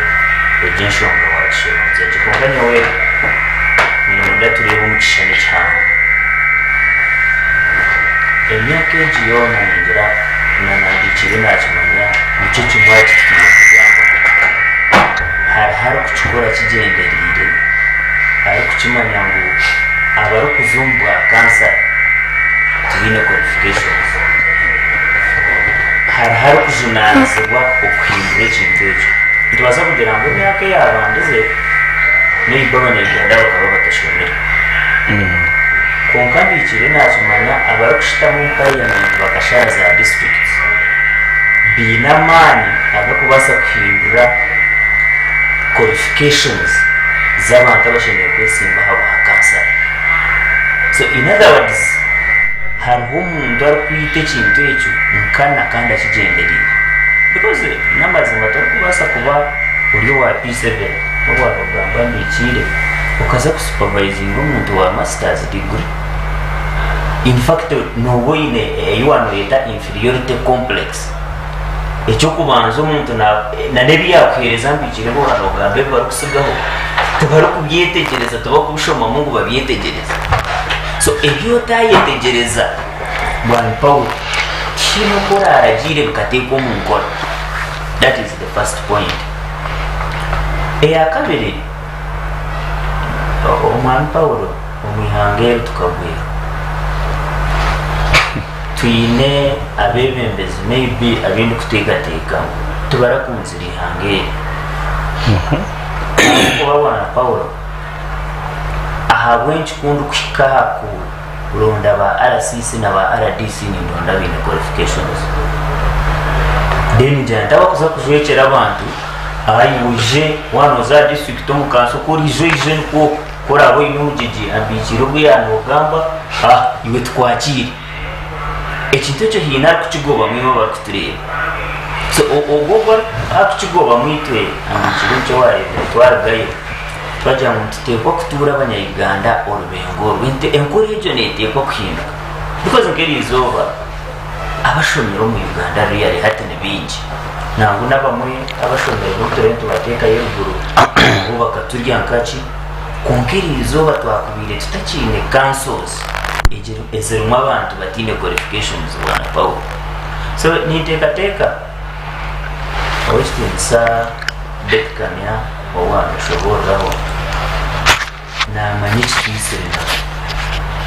ejenshi wangu wacho nje konganya we ninaenda tureba mu kishane cyane emyaka ejiyona ngira nanagikire nakimanya nicyo kimwaje kiyamba hari kuchukura kigenderire hari kukimanya ngo abari kuzumbwa cancer tubine qualifications hari kujunanizwa okuhindura ekintu ekyo ntibaza kugira ngo emyaka yabandize n'ibabanyarwanda bakaba batashomera konka ndikire nakimanya abari kushita mu parliament bakashara za districts binamani abakubasa kuhindura qualifications z'abantu abashinzwe kwesimba haba cancer so in other words hariho umuntu ari kwita ekintu ekyo nkana kandi akigenderire because n'amazima turi kubasa kuba uri wa P7 oba bagamba ndikire ukaza kusupervising umuntu wa masters degree in fact no ine eyuano yeta inferiority complex ekyo kubanza umuntu na nebi yakwereza mbikire bo hano gambe bari kusigaho tubari kubyetegereza tuba kubushoma Mungu babyetegereza so ebyo tayetegereza bwana Paul kino kora aragire bikateko mu nkora that is the first point kabiri omwana Paul omwihangere tukabwira twine abebembezi maybe abindi kutegateka tubara kunzira ihangere bwana Paul ahabwenchi kundu kushikaku ronda ba RCC na ba RDC ni ndonda bine qualifications then janta bakuza kujwekera abantu ayuje wano za district omukanso kuri joije nko kora abo inujiji ambikiro buyano gamba iwe twakire ekintu cyo hina kukigoba mwe bakutureba so ogoba akikigoba mwitwe amikiro cyo warebe twaragayo twagira ngo tutekwa kutura abanyayuganda orubengo rwente encourage netekwa kuhinduka because ngeri izoba abashomero mu Uganda really hatene bingi ntabwo nabamwe abashomero n'uturento bateka y'uruguru ubu bakaturya nkaci konkeri izoba twakubire tutakine councils ezerumwa abantu batine qualifications wana pawo so nitekateka awestinsa betkamya owana shoboraho na manyichikisirina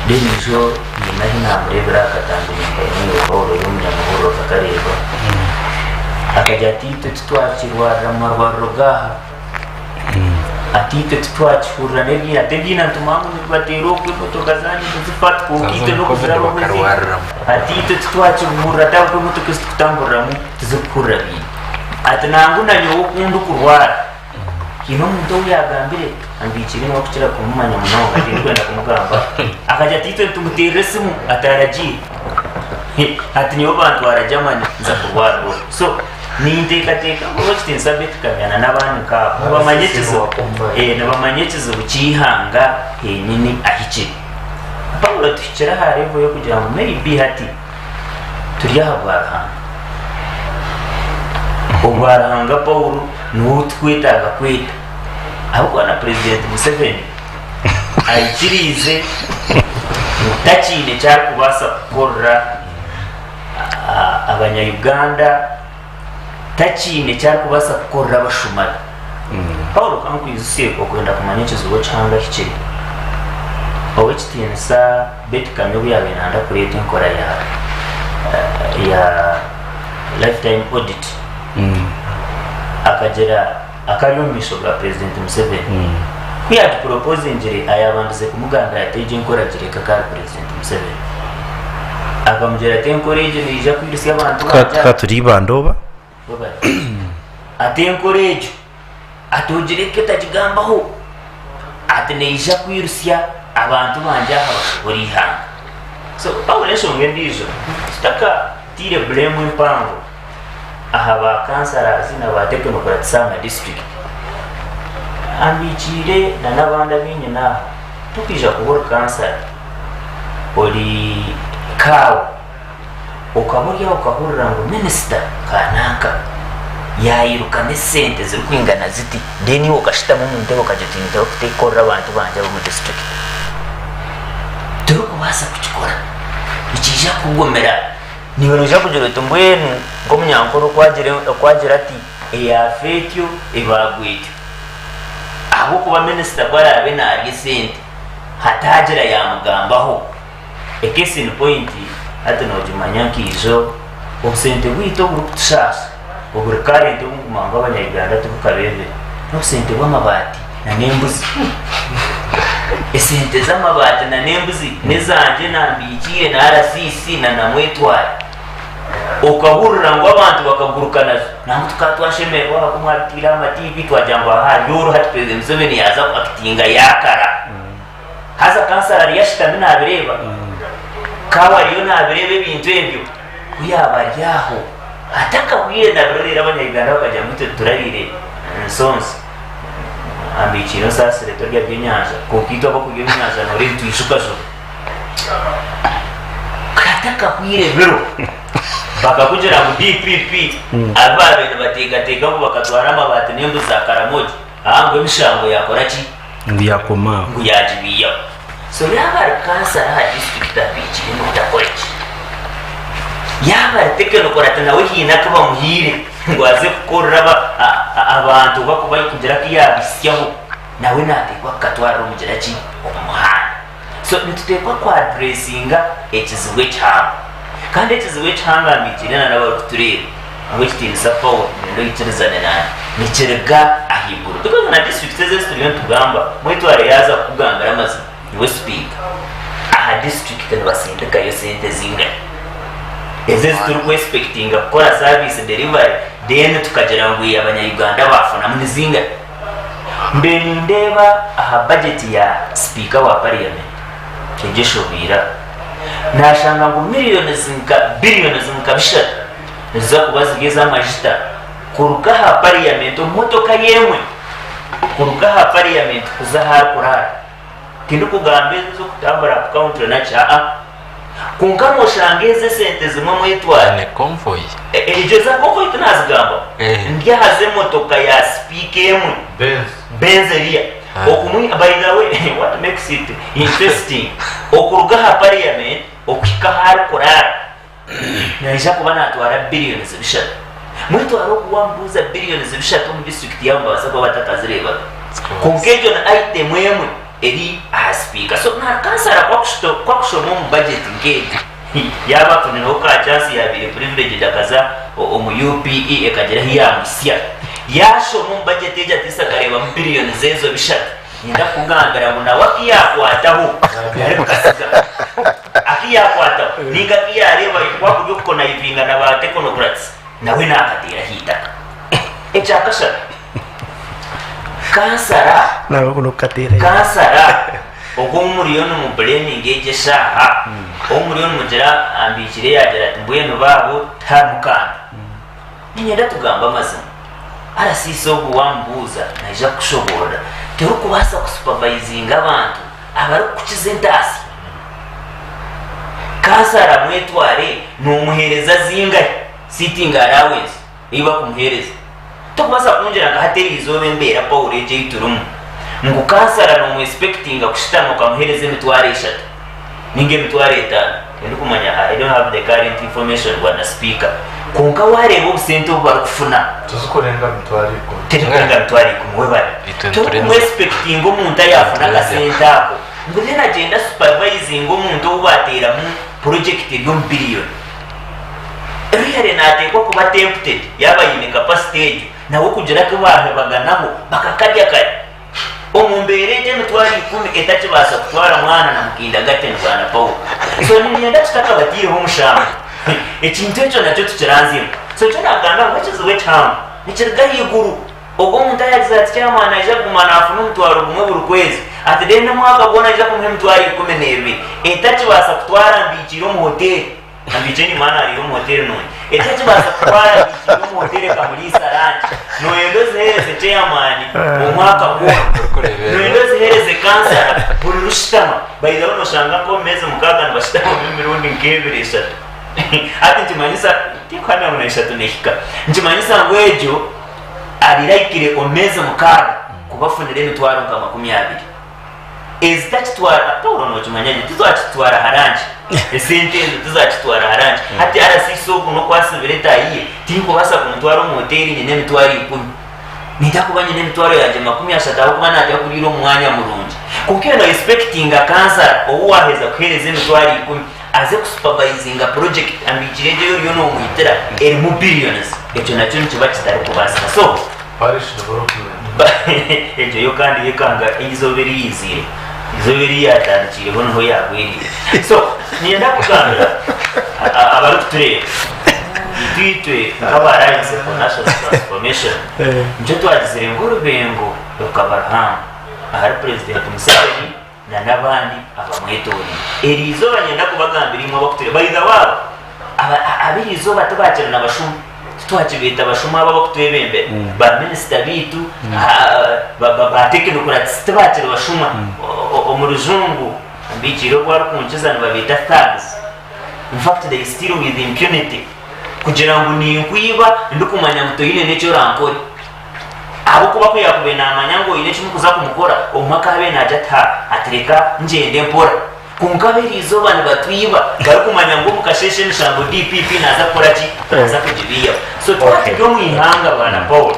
denijo ninahi namurebera akatambiringa y'umuyoboro y'umunyamahoro kakareba akajya atite tutwakirwa ramarwarogaha atite tutwakirwa nebyina tebyina tumangu nibatero kwimotoka zanyu tuzifata kukite no kuziraba atite tutwakirwa tawo kwimotoka zitutamburamu tuzikura bi ati nangu nanyo ukundu kurwara kino muntu yagambire ambikire no kuchira kumumanya munonga ndikwenda kumugamba akajya atite tumuteresimu ataraji ati niyo bantu barajamani nza kurwara so nintekateka ngo kitinsabe tukamyana n'abantu ka bamanyekizo n'abamanyekizo bukihanga nini ahice Paulo tukira harevo yo kugira ngo maybe hati turiyahabara ubwaranga Paulo n'utwitaga kwita ahubwo na president Museveni ayikirize mutakine cyakubasa gukora abanyayuganda takine cyakubasa gukora abashumari Paulo kankwizusiye kwenda kumanyekizo go cyanga kikiri owe kitinsa betkamyo byawe nanda kureta inkora ya lifetime audit akagera akaryumisho bwa president Museveni kuyati propose njiri ayabanduze kumuganga yateje inkora gireka ka president Museveni akamugera tenkoreje nija kwirisi abantu katuribandoba atenkoreje atogireke takigambaho ateneija kwirusya abantu banja abashobora ihanga so Paulo ngendizo staka tire blame impango ahaba kansara zina ba technocrat sanga district ambikire na nabanda binyina tukija kubura kansara oli kawo ukamurya ukahurira ngo minister kanaka yayiruka n'esente ziri kwingana ziti deni ukashitamo mu ntebe ukajetinda kutekora abantu banje bo mu district turuko basa kukikora ikija kugomera niwe noja kugira tumbwenu ngo munyankoro kwagira ati eyafetyo ebagwetyo abo kuba minister kwara abe na agisente hatagira yamugambaho case in point hata no jumanya kizo obusente bwito burukushasa oburikare nto ngumanga abanyayuganda tukabebe n'obusente bw'amabati na nembuzi esente z'amabati na nembuzi nezanje nambikire na RCC na namwetwara okahurira ngo abantu bakagurukana naho tukatwashemerwa kumwatira ama TV twajangwa ha yoro hati president Museveni yaza kwakitinga yakara haza kansara yashitame nabireba kawariyo nabirebe bintu ebyo kuyabaryaho ataka kuyenda birorera abanyayuganda bakajya mute turarire nsonse ambikiro sasa leto rya byenyanja kokito abo kugira inyaja no ri tuyishukazo kataka kuyirebero bakakugira mu DPP ababe bateka ngo bakatwara amabati nembu za karamoji ahangwe mishango yakora ki ndiyakoma nguyajibiya so yaba kansara ha district abici mu takorechi yaba tekenokora nawe hina kuba muhire ngo aze gukora abantu bakuba kugira ko yabisyaho nawe natekwa katwara umugira ki umuhanda so nitutekwa kwa addressinga ekizwe cyabo kandi ekizwe cyanga mbikirana n'abaturere abo kitinisa power ndo yikirizane nani nikirega ahiburu because na district student tugamba mwitware yaza kugangara amazi niwe speaker aha district kan basindika yo sente zinga ezezi turi expectinga gukora service delivery then tukagera ngo abanyayuganda bafuna mu zinga mbe ndeba aha budget ya speaker wa parliament kigishobira nashanga ngo billions zinka bishaka niza kuba zigeze amajita kuruka ha parliament motoka yemwe kuruka ha parliament kuza hakurara kindu kugambe zo kutambara ku counter na cha kunka mushangeze sente zimwe mwitwara ne convoy ejo za convoy tunazigamba ndya haze motoka ya speak yemwe Benz ria okumwi by the way what makes it interesting okuruga ha parliament okika hakurara naija kuba natwara billions bishatu mwitwara okuwambuza billions bishatu mu district yamba basaba batakazireba kunkejo na item yemwe eri speaker so na kansara kwa kushoma mu budget ngedi yaba tuneno ka chance ya bile privilege dakaza mu UPE ekagera hiya musya yasho mu budget eja tisa kareba billion zezo bishatu ninda kugambira muna wakiya kwataho yari kasiga akiya kwataho ninga kiya reba kwa kubyo na ivinga na ba technocrats nawe nakatira hita echakasha kansara nawe kuno katira kansara ogumuriyono mu brain ngeje shaha omuriyono mujera ambikire yagera mbweno babo tabukana ninyenda tugamba mazima arasiso kuwambuza naija kushobora tero kubasa kusupervising abantu abari kukizentasi kansara mwetware numuhereza zinga sitting allowance iba kumuhereza tokubasa kunjira ngahateri izobe mbera Paul eje iturumu ngo kansara no expecting kushitano kamuhereze mitware ishatu ninge mitware etano ndi kumanya I don't have the current information bwana speaker kunka wareba obusente obari kufuna tuzikorenga mitware ko terenga mitware ko mwebara to expecting omuntu ayafuna kasente ako ngo nena agenda supervising omuntu obatera mu project yo billion really natekwa kuba tempted yaba yine capacity nawo kugira ko bahebaganaho bakakadya kare omumbere je mitwari 10 etachibasa kutwara mwana na mukinda gate ndwana Paul so ninyenda tutaka batire ho mushamba ekintu ekyo nakyo tukiranzira so cyana ganda wachize wetamu nikirga yiguru ogo muntu yagize ati cyamana aje kumana afuna umutwaro bumwe buri kwezi ati dende mwaka bona aje kumwe mutwari 12 etachibasa kutwara mbikiro mu hotel ambijeni mana ari mu hotel none etachibasa kutwara mbikiro mu hotel kamulisa ranch no yendoze hereze cyamani umwaka ko no yendoze hereze kansara buri rushitama bayida no shanga ko meze mukaga bashitama mu mirundi nkeberesha ati ntimanyisa tikwana unashatu nehika ntimanyisa ngwejo alilaikire omeze mukaga kubafunire mitwaro kama 12 is that twara Paulo no chimanyaje tuzatwara haranje esente tuzatwara haranje ati arasiso kuno kwasubireta iye tinko basa kumutwaro mu hoteli nyene mitwaro 10 nitakubanye ne mitwaro yaje 13 kubana ajya kuriro mwanya murungi kukena expecting a cancer owaheza kuhereza mitwaro 10 aze kusupervising a project ambikireje yo no muitera eri mu billions ejo nakyo nkiba kitari kubasa so parish development ejo yo kandi yekanga izoberi yizire izoberi yatandikire bono ho yagwiri so nienda kugambira abari kutureba itwitwe nk'abarayise for national transformation nje twagizire ng'urubengo rukabarahanga ahari president Museveni na n'abandi abamwetori eri izoba nyenda kubagambira imwe bakutureba bayiza wabo abiri izoba tubakira n'abashuma twakibita abashuma aba bakutwebembe ba minister bitu ba technocrats tubakira abashuma omuruzungu ambikiro kwari kunkiza nibabita thugs in fact they still with impunity kugira ngo ni nkwiba ndukumanya mutoyine necyo rankori abo kuba ko yakubena amanyango ine chimukuza kumukora omwaka habe najata atreka njende mpora kunkabiri izoba nibatwiba bari kumanya ngo mukasheshe nishango DPP naza korachi naza kujibiya so twakibyo mu ihanga bana Paul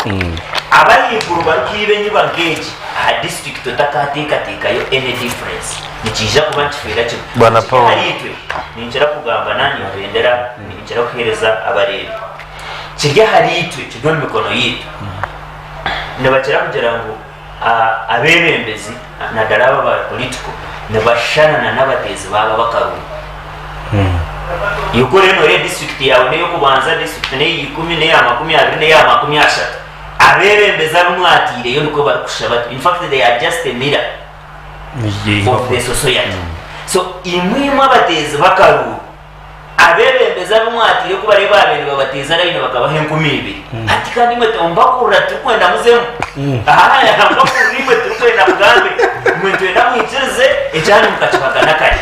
abari kuruba kibe nyibangeji ha district totakatika yo any difference nikija kuba kifira cyo bana Paul aritwe ninjira kugamba nani ndendera ninjira kuhereza abarebe kirya haritwe kigo mikono yitu nabakira kugira ngo abebembezi na daraba ba political nabashana n'abatezi baba bakaru yuko reno re district yawe ne yo kubanza district ne 10 ne ya 20 ne ya 10 abebembeza bumwatire yo niko bari kushaba in fact they are just a mirror of the society so imwe abatezi bakaru abebembeza b'umwatire kuba ari babere babateza rayino bakabaha 10,000 ati kandi mwe tombakura tukwenda muzemu aha yambakura rimwe tukwenda mugambe mwe twenda mwitirize ecyane mukacibagana kare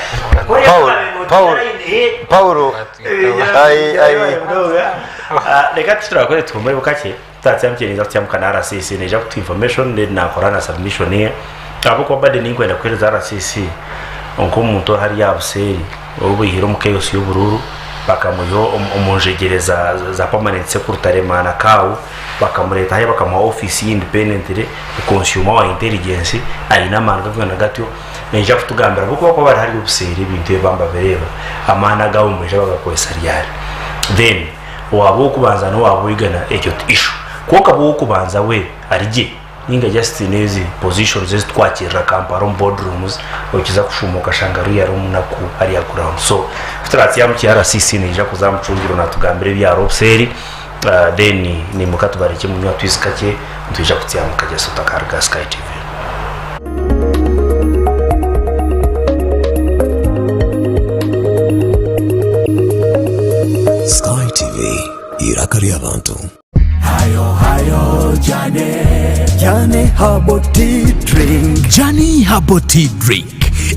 Paulo reka turakore twumve bukake tatsyamukiriza kutyamukana RCC neja kutu information ne nakora na submission ye abo ko bade ninkwenda kwereza RCC onko umuntu hari yabuseri ubihiro mukeyosi y'ubururu bakamuyo umunjegereza za permanent secretary mana kawo bakamureta haye bakamuha office independent consumer wa intelligence ari namanga kugana gatyo neja kutugambira kuko bari hari ubuseri ibintu bamba bereba amana gawo mbeje bagakoesarial then wabo kubanza no wabo igana ekyo issue kuko abo kubanza we arije ninga just nezi positions zitwakira kamparo boardrooms ukiza kushumuka shangaru ya room naku ari ya ground so fitrati ya mki RCC neja kuzamucungiro natugambire bya robseri then ni mukatubarike mu nywa twisikake ntuje kutyamuka je sotakarga Sky TV. Sky TV irakari abantu. Hayo Jane Herbal Tea Drink. Jane Herbal Tea Drink.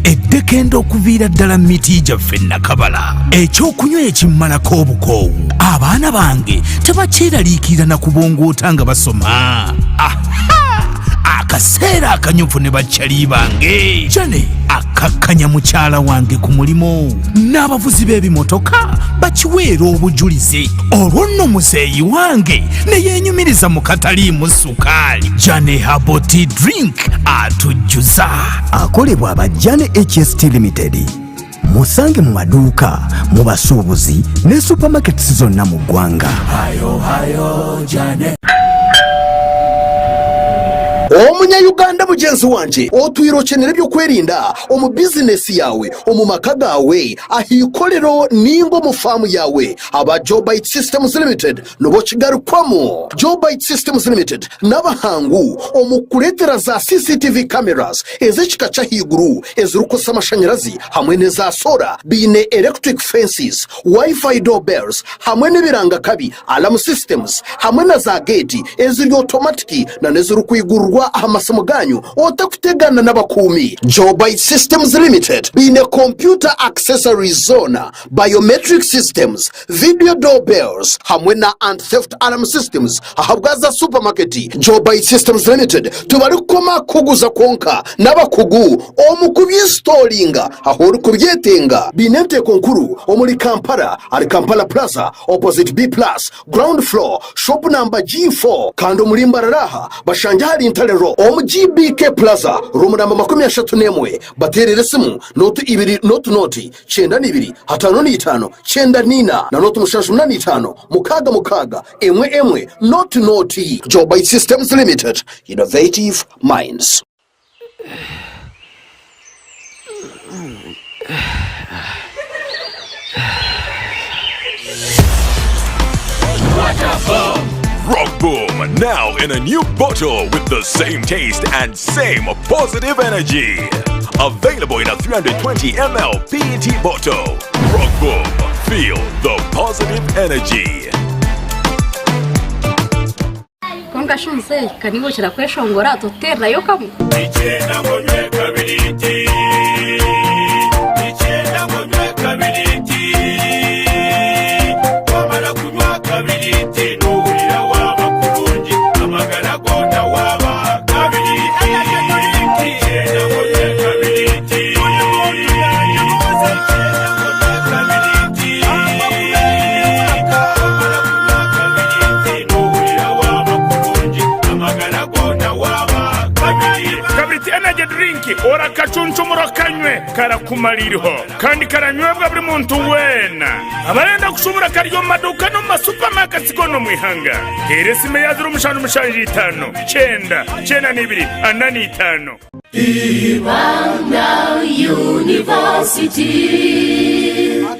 Eddekendo okuvira ddala miti gyaffe Nakabala. Ekyokunywa ekimmalako obukoowu. Abaana bange tebakyeraliikirira na kubongoota nga basoma. Akaseera akanyuvu ne bakyali bange. Jane akakkanya mukyala wange ku mulimo. N'abavuzi b'ebimotoka bakiweera obujulizi. Olwo nno muzeeyi wange ne yeenyumiriza mu kataliimu sukaali. Jane Herbal Tea Drink atujjuza. Akolebwa aba Jane HST Limited. Musange mu maduuka, mu basuubuzi ne supermarkets zonna mu ggwanga. Hayo Jane. Omunya-Uganda mugenzi wanje otwirokenera ebyokwerinda omu bizinesi yawe omu maka gawe ahikolero ningo mu faamu yawe aba Jobite Systems Limited nobo kigarukwamu. Jobite Systems Limited n'abahangu omu kuleetera za CCTV cameras ez'ekika kya haiguru ezirukozesa amashanyarazi hamwe n'eza solar biine electric fences, wifi doorbells hamwe n'ebiranga kabi alarm systems hamwe na za gate eziri automatic na nezirukwigurwa amasomo ganyu otakutegana n'abakuumi. Jobite Systems Limited biine computer accessories zone, biometric systems, video doorbells hamwe na anti-theft alarm systems ahabwaza supermarket. Jobite Systems Limited tubali kukoma kuguza konka n'abakugu omu kubyinstolinga aho ori kubyetenga. Biine enteeko nkuru omuli Kampala ali Kampala Plaza opposite B+ ground floor shop number G4 kandi omuli Mbararaha bashanja hari Ntalero omu GBK Plaza room number 31 baterere simu notu 2 notu noti 92 55 94 na notu 85 mukaga emwe notu noti. Jobite Systems Limited, innovative minds. Rock Boom, now in a new bottle with the same taste and same positive energy. Available in a 320 ml PET bottle. Rock Boom, feel the positive energy. Konga shunse kanibo chira kweshongora toterra yo kamu. Ichenda ngonywe kabiriti. Ichenda ngonywe kabiriti. Wamala kunywa kabiriti nuhurira waba kurungi amagara gona waba kabiriti. Ichenda ngonywe kabiriti. Ora kachunchumuro kanywe karakumaliriho kandi karanywebwa buri muntu wena abarenda kushubura karyo maduka no masupermarkets gono mwihanga eresime yazuru mushanu mushanji 5 9 2 8 5 Ibanda University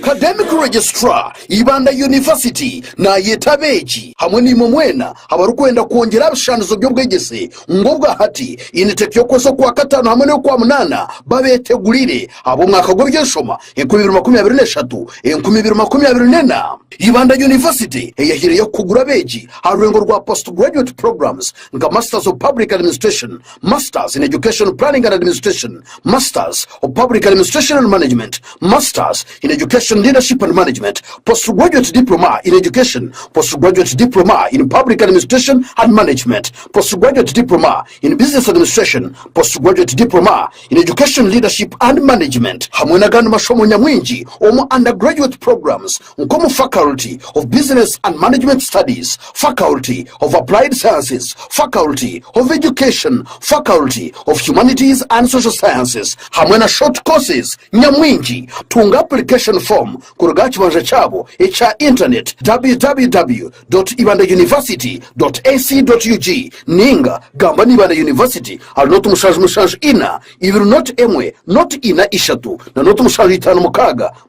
academic registrar ibanda university na yetabeji hamwe n'imwe mwena abarukwenda kongera abishanizo by'ubwegese ngobwa hati initeke yokoso kwa katano hamwe no kwa munana babetegurire abo mwaka gw'byeshoma 2023 2024 ibanda university eyahire yo kugura beji harurengo rwa postgraduate programs nga masters of public administration, masters in education planning and administration, masters of public administration and management, masters in education leadership and management, postgraduate diploma in education, postgraduate diploma in public administration and management, postgraduate diploma in business administration, postgraduate diploma in education leadership and management. Hamwe na gano mashomo nyamwingi omu undergraduate programs nkomu faculty of business and management studies, faculty of applied sciences, faculty of education, faculty of humanities and social sciences, hamwe na short courses nyamwingi. Tunga application form kuruga chibanja chabo echa internet www.ibandauniversity.ac.ug ninga gamba n'Ibanda University alinotu mushaje ina ibiru not emwe not ina ishatu na notu mushaje itanu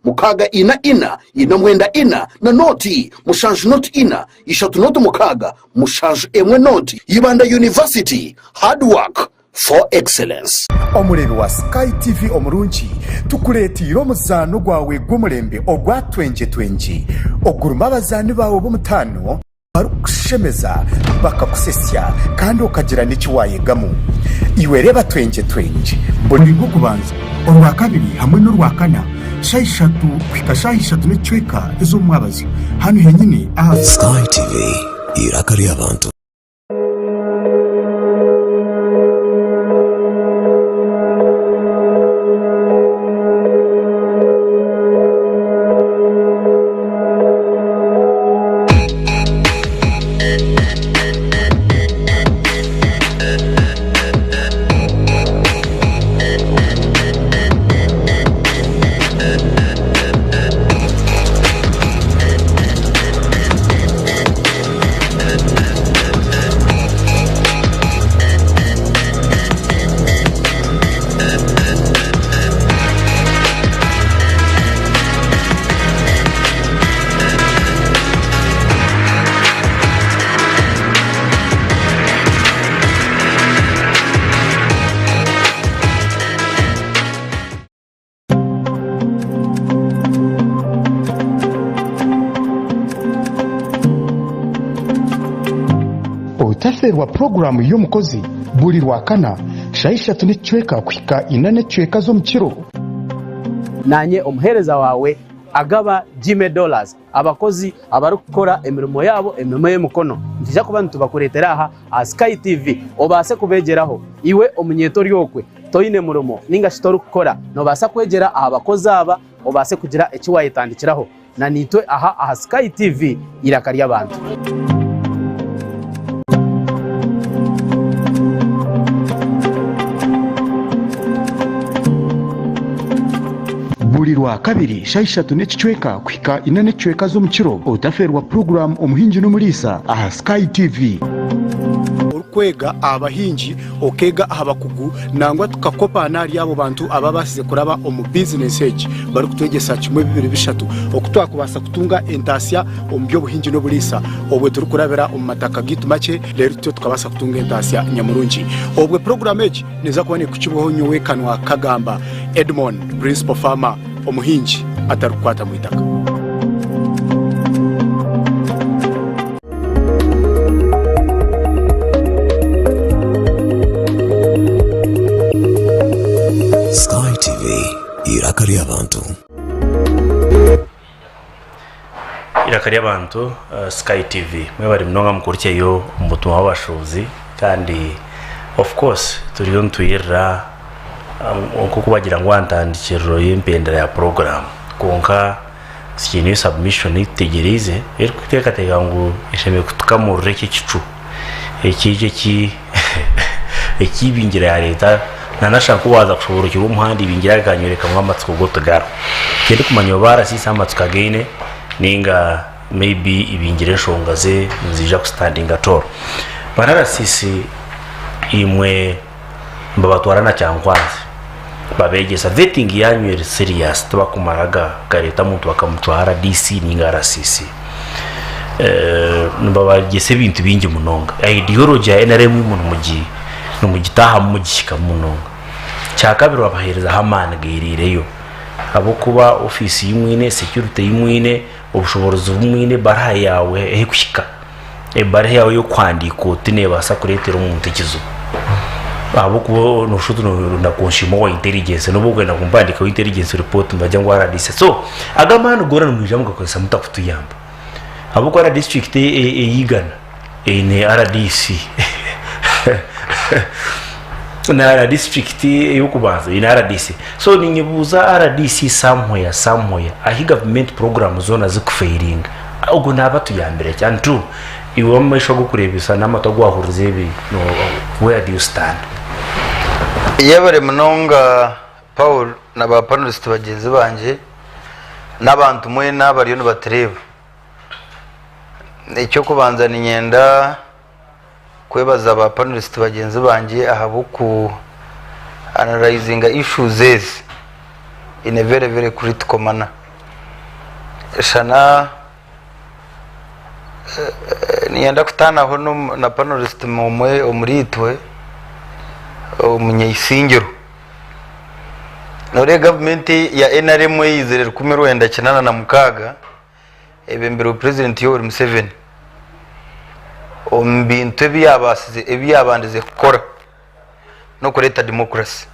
mukaga ina mwenda ina na noti mushaje not ina ishatu notu mukaga mushaje emwe noti. Ibanda University, hard work for excellence. Omurebe wa Sky TV omurungi tukuretira omuzano gwawe gw'omurembe ogwa 2020 oguruma abazani bawe b'omutano barukushemeza bakakusesya kandi okagira n'ikiwayegamu. Iwe reba 2020 buri bwo kubanza orwa kabiri hamwe n'orwa kana shayishatu kwika shayishatu n'icweka ezo mwabazi hano henyine aha Sky TV irakari abantu. Taferwa programu y'omukozi buli lwakana shayishatu n'icweka kwika ina n'icweka zo mukiro. Nanye omuhereza wawe agaba $10 abakozi abarukora emirimo yabo emirimo y'emukono njija kuba ntubakuretera aha Sky TV obase kubegeraho iwe omunyeto ryokwe toyine murumo ninga shitoru kukora no basa kwegera abakozi aba obase kugira ekiwayitandikiraho na nitwe aha Sky TV irakari abantu. Buli lwa kabiri shayishatu n'icweka kwika ina n'icweka zo mukiro otaferwa program omuhingi n'umulisa aha Sky TV. Urukwega abahingi okega abakugu nangwa tukakopa nari abo bantu ababasize kuraba omu business age bari kutwegesa kimwe 2 okutwakubasa kutunga entasya omu by'obuhingi n'obulisa obwe turi kurabira omu mataka gitu make lero tyo tukabasa kutunga entasya nyamurungi obwe program age neza kubone kukiboho nyowe kanwa kagamba Edmond principal farmer omuhingi atarukwata mu itaka. Sky TV irakari abantu. Irakari abantu Sky TV mwe bari mnonga mukurikiyeyo umutumwa w'abashobozi kandi of course turiyo ntuyira nkuko bagira ngo antandikiro y'impendera ya program konka sikini submission itegereze kuteka ngo isheme kutukamurure kicu ekije ekibingira ya leta nanashaka kubaza kushobora cyo umuhandi bingira ganyereka mu amatsiko gotogaro kende kumanyo barasisa amatsiko againe ninga maybe ibingire shongaze nzija ku standing atoro bararasisi imwe mbabatwarana cyankwanze babegesa vetting yanyu serious tubakumaraga gareta muntu bakamutwara DC ninga RCC nubabagese ibintu bingi munonga ideology ya NRM umuntu mugi no mugitaha mugishika munonga cyakabiro babahereza hamana girireyo abo kuba office y'imwine security y'imwine ubushobozi bumwine baraha yawe kushika baraha yawe yo kwandika utine basa kuretera umuntu ikizo abo kuba no shutu na konshimo wa intelligence no bugwe na kumbandika wa intelligence report mbajya ngo aradise so agamana gorana mwijamwe gakosa mutakutuyamba abo kwa district yigana ne RDC na district yokubanza ina RDC so ninyibuza RDC somewhere ahi government program zona zikufairing ubwo nabatuyambere cyane tu iwe mwisho gukurebisa n'amato gwahurize ibi no where do you stand yebare munonga Paul naba panelist bagenzi banje n'abantu mwe n'abariyo n'abatreva icyo kubanza ni nyenda kwebaza aba panelist bagenzi banje ahabuku analyzing issues in a very critical manner shana niyenda kutana hono na panelist mumwe omuritwe umunyisingiro nore government ya NRM yizerera kumerwenda kinana na mukaga ebembero president Yoweri Museveni ombintu ebyabandize kukora no kureta democracy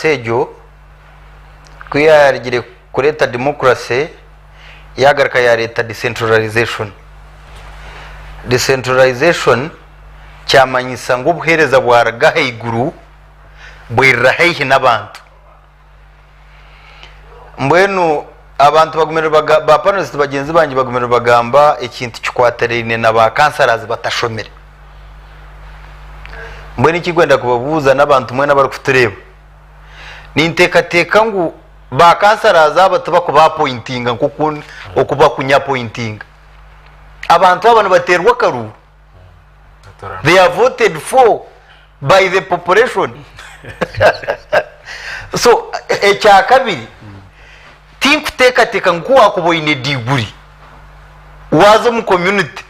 ejo kuyarigire kureta democracy yagaraka ya leta decentralization cyamanyisa ngo buhereza bwaraga heiguru bwirahehe n'abantu mbwenu abantu bagumira ba panelist bagenzi banje bagumira bagamba ikintu cy'ikwaterine na ba kansarazi batashomere mbwenu ikigwenda kubabuza n'abantu mwe n'abari kutureba nintekateka ngo ba kansarazi abatuba kuba pointinga nk'ukuntu okuba kunya pointinga abantu abantu baterwa karu they are voted for by the population so ekyakabiri tinkuteka nkuwa kuboine diguri wazo mu community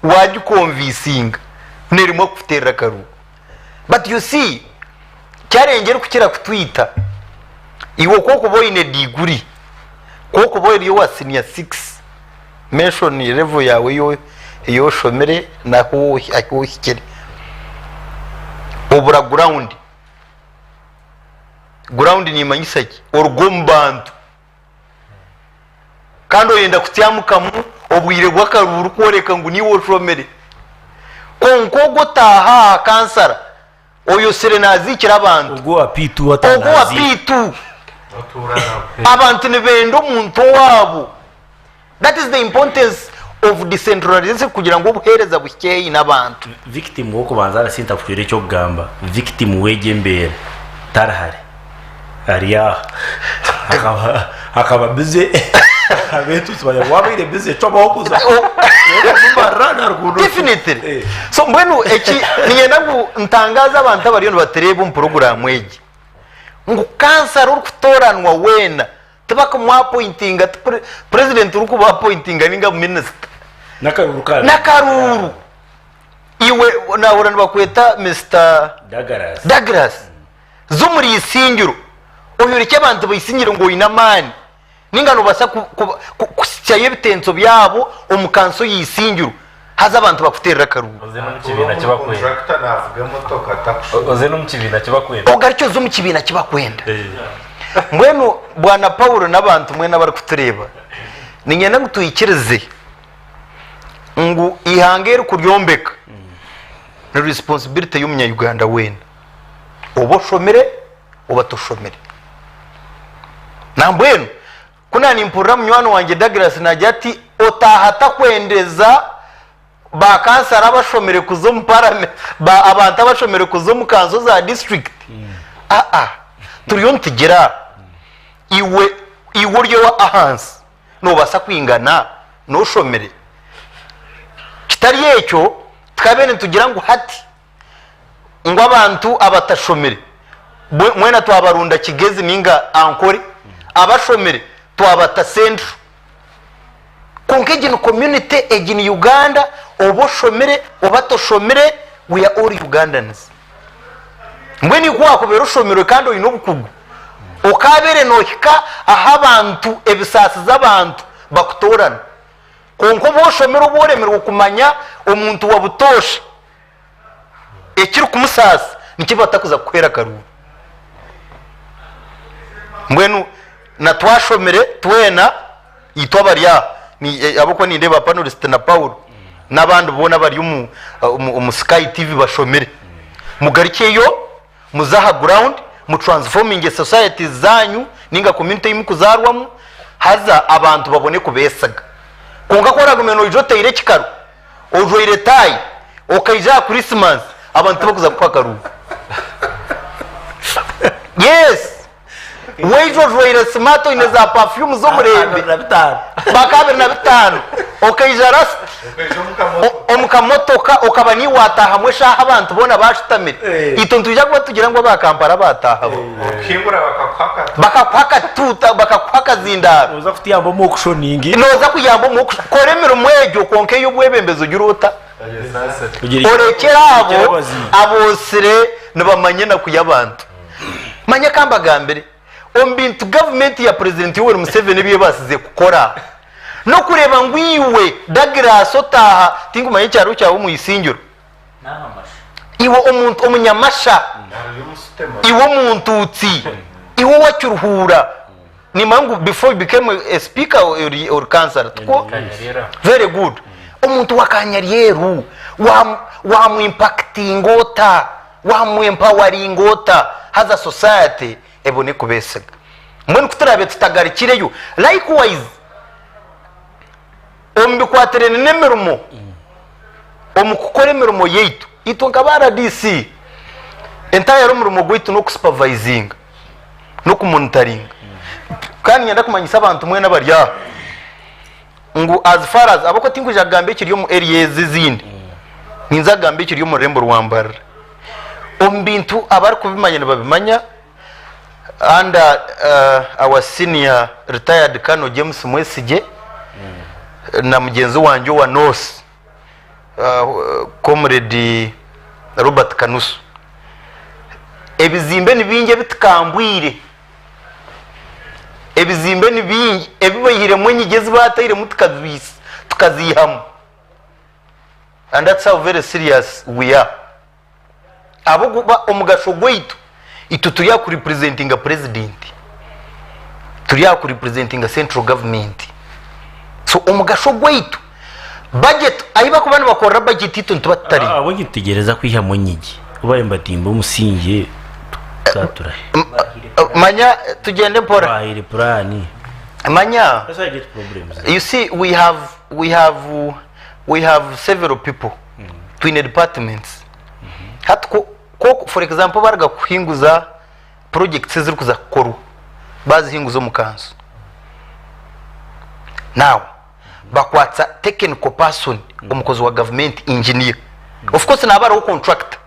waji convincing nerimo kutera karu but you see cyarengera kukira kutwita iwo koko boine diguri koko boine yo senior 6 mention level yawe yo shomere na ho hikere obura ground ni manyisaki orugombantu kando yenda kutyamukamu obwire bwakaruru koreka ngo niwo shomere konko gotaha kansara oyo serenazikira abantu ubwo apitu abantu nebendo muntu wabo. That is the importance of decentralization kugira ngo buhereza bukeye n'abantu victim wo kubanza arasinta kufire cyo gamba victim wegembere tarahari ariya akaba bize abetu tubaya wabire bize toba okuza definitely so mbwenu eki niyenda ngo ntangaza abantu abariyo batereba mu program egi ngo cancer uri kutoranwa wena tubaka mu appointinga president uri kuba appointinga ninga minister nakaruru iwe nahura bakweta Mr. Douglas zumuri isingiro oyurike abantu bayisingiro ngo inamani ningano basa kusyaye bitenzo byabo omukanso yisingiro haza abantu bakuterera karuru oze no mukibina kibakwenda ogaricyo zo mukibina kibakwenda mbwenu bwana Paulo n'abantu mwe n'abari kutureba ninyana gutuyikireze ngo ihangere kuryombeka ni responsibility y'umunya Uganda wena oboshomere obatoshomere nambwenu kuna ni mpura mnywano wanje Douglas najati otahata kwendeza ba kansara abashomere kuzo mu parliament ba abantu abashomere kuzo mu kanzo za district turiyo ntigera iwe ryo ahansi no basa kwingana no shomere kitari yecyo twabene tugira ngo hati ngo abantu abatashomere mwena twabarunda Kigezi ninga Ankore abashomere twabata Central konke gino community egini Uganda oboshomere obatoshomere we are all Ugandans mbweni kwako beroshomere kandi oyinobukugu okabere nohika aha abantu ebisasi z'abantu bakutorana konko boshomere oboremerwe kumanya omuntu wabutosha ekiri kumusasa nikibatakuza kukwera karuru mbwenu na twashomere twena yitwa barya ni aboko ni ndeba panelist na Paul nabandi bona bari mu Sky TV bashomere mugarikeyo muzaha ground mu transforming society zanyu ninga community imukuzarwamu haza abantu babone kubesaga konga kora gumeno ijote ire kikaru ojo ire tai okaija Christmas abantu bakuza kwakaru yes wejo joire smato ineza perfume zo murembe bakabiri na bitanu okaija ras omukamotoka okabani wataha mwesha abantu bona bashitamire itontu bijya kuba tugira ngo bakampara bataha kimbura bakakwaka tuta bakakwaka zindaro uza kutiyambo mu kushoningi noza kuyambo mu koremero mwejo konke y'ubwebembezo giruta orekerabo abosire nibamanye na kuyabantu manye kambagambere ombintu government ya president Yoweri Museveni biye basize kukora no kureba ngwiwe Douglas otaha tingumanye cyaro cyawo mu isingiro iwo umuntu omunyamasha iwo muntutsi iwo wacyuruhura ni mangu before you became a speaker or councillor very good umuntu wakanyaryeru wa mu impacting ota wa mu empowering ota haza society ebone kubesega mbone kutarabe tutagarikireyo likewise ombikwaterene nemerumo omukukore merumo yeitu itonka bara DC entire murumo gwitu no supervising no kumonitoring kandi nyanda kumanyisa abantu mwe nabarya ngo as far as abako tinguja gambe kiriyo mu areas zindi ninza gambe kiriyo mu rembo rwambara ombintu abari kubimanya babimanya under our senior retired Colonel James Mwesige na mugenzi wanje wa North comrade Robert Kanusu ebizimbe nibinge bitkambwire ebizimbe nibinge ebibayire mwenyigezi batayire mutkazwisi tukazihamu and that's how very serious we are abuguba omugasho gwitu itu turiya ku representing a president turiya ku representing a central government so omugasho gwitu budget ayiba kubana bakora budget itu ntubatari abo gitegereza kwiha munyigi ubaye mbatimba umusinge tatura manya tugende pora bahire plani manya you see we have several people twin departments hatko for example barga kuhinguza projects ziri kuza koru bazi hinguzo mukanso now bakwatsa technical person umukozi wa government engineer of course nabara wo contractor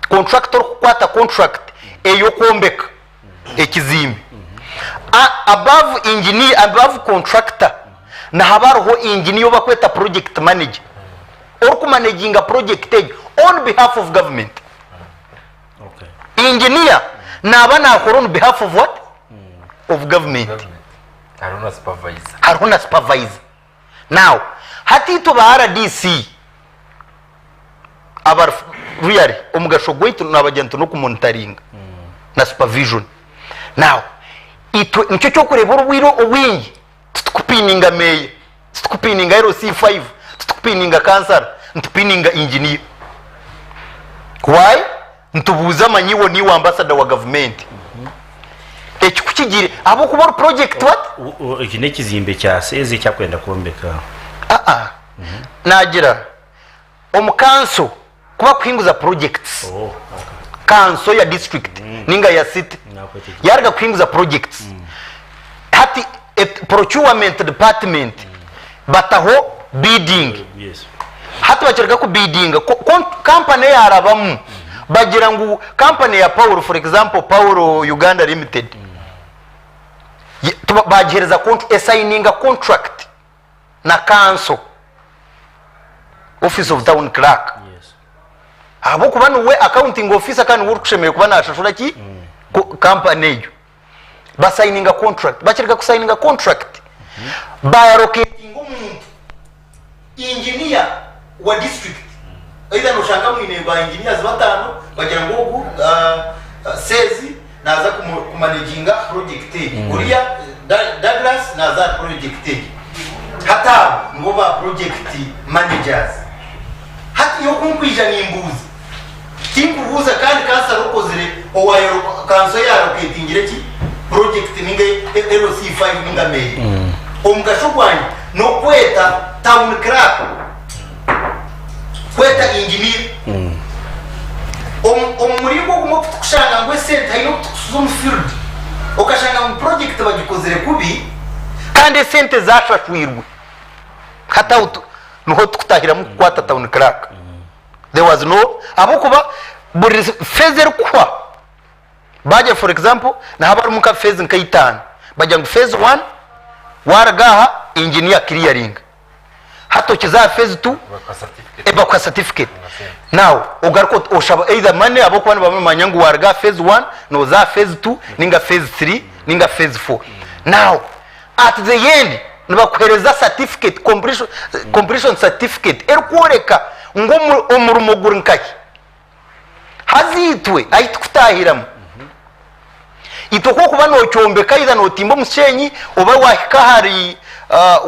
contractor kwata contract eyo kombeka ekizimbi above engineer above contractor na habara ho engineer bakweta project manager or ku managing a project on behalf of government. Engineer nabana akora on behalf of what? Of government. Haruna supervisor. Now hati to ba RDC abar really umugasho gwitu nabagento no kumonitoring na supervision. Now ito nicyo cyo kureba urwiro obwingi tukupininga meye tukupininga RC5 tukupininga cancer tukupininga engineer. Why? Ntubuza manyiwo ni ambassador wa government. Ekikugire abo kuba project what? Ikine kizimbe cya seze cyakwenda kumbeka. Nagira omukanso kuba kuhinguza projects. Kanso ya district ninga ya city. Yarga kuhinguza projects. Hati procurement department bataho bidding. Yes. Hati bachirga ku bidding company yarabamu bagira ngo company ya Paul for example Paul Uganda Limited bagihereza assigning a contract na council office of town clerk abo kuba nuwe accounting officer kandi wuri kushemeye kuba nashashura ki company yo basigning a contract bakirga kusigning a contract by allocating umuntu engineer wa district either no shanga mwine ba engineers batano bagira ngo sezi naza kumanaginga project uriya Douglas naza project hata ngo ba project managers hati yo kunkwija nimbuzi timbuza kandi kasarokozire owayo kanso ya allocating ki project ninga LC5 ninga me omugashugwanya no kweta town clerk kweta engineer omurigo gumo kushanga ngwe center hino kusuza field okashanga mu project bagikozere kubi kandi center zashashwirwe hata nuho tukutahira mu kwata town clerk there was no abokuba buri phase kwa baje for example na habaru muka phase nkaitana baje ngo phase 1 waragaha engineer clearing hato kiza phase 2 eba kwa certificate now ugarko oshaba either money abokuba bamanya ngo waragaha phase 1 no za phase 2 ninga phase 3 ninga phase 4 now at the end nibakwereza certificate completion certificate erkoreka ngo umurumo gurinkai hazitwe ayitukutahiramu itoko kuba no cyombeka ida no timbo mushenyi oba wahika hari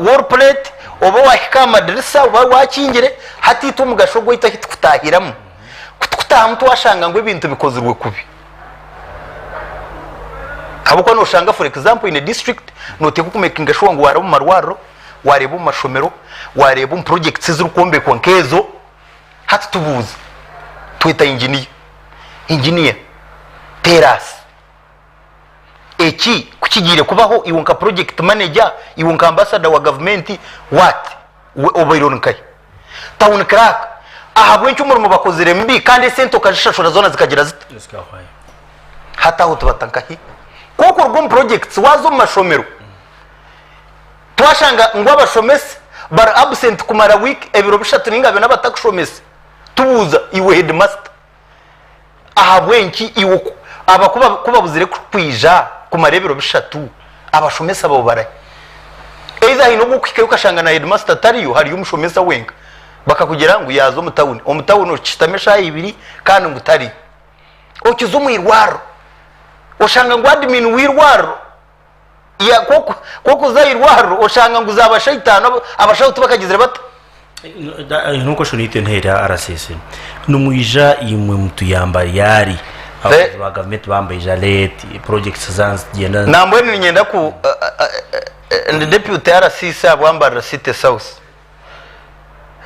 wall plate oba wahika madrasa oba wakingire hatito mugashogo ita hitukutahiramu kutukutaha mtu washanga ngo ibintu bikozirwe kubi aboko no shanga for example in a district no teko kumekinga sho ngo warabu marwaro warebo mashomero warebo projects z'urukombe kwa nkezo hatutubuza twita engineer teras eki kukigire kubaho iwonka project manager iwonka ambassador wa government what obironkai town clerk ahabwencho umurimo bakozire mbi kandi sento kashashura zona zikagira zita hata hutubatankahi koko rwo projects wazo mashomero twashanga ngo abashomesi bar absent kumara week ebiro bishatu ningabe n'abatakushomesi tubuza iwe headmaster ahabwenki iwo abakuba kubabuzire kwija kumarebero bishatu abashomesa abo baraye eiza hino gukike ukashanga na headmaster tariyo hari umushomesa wenga bakakugira ngo yazo umutawuni ucitamesha ibiri kandi ngutari okizo mwirwaro oshanga ngo admin wirwaro ya koko zairwaro oshanga ngo uzaba shayitano abashautu bakagizira bata nuko shonite ntera arasese numwija imwe mtu yambari yari aba government bambaye jaleti projects zanz genda nambwe nyenda ku the deputy RCC abwambara city south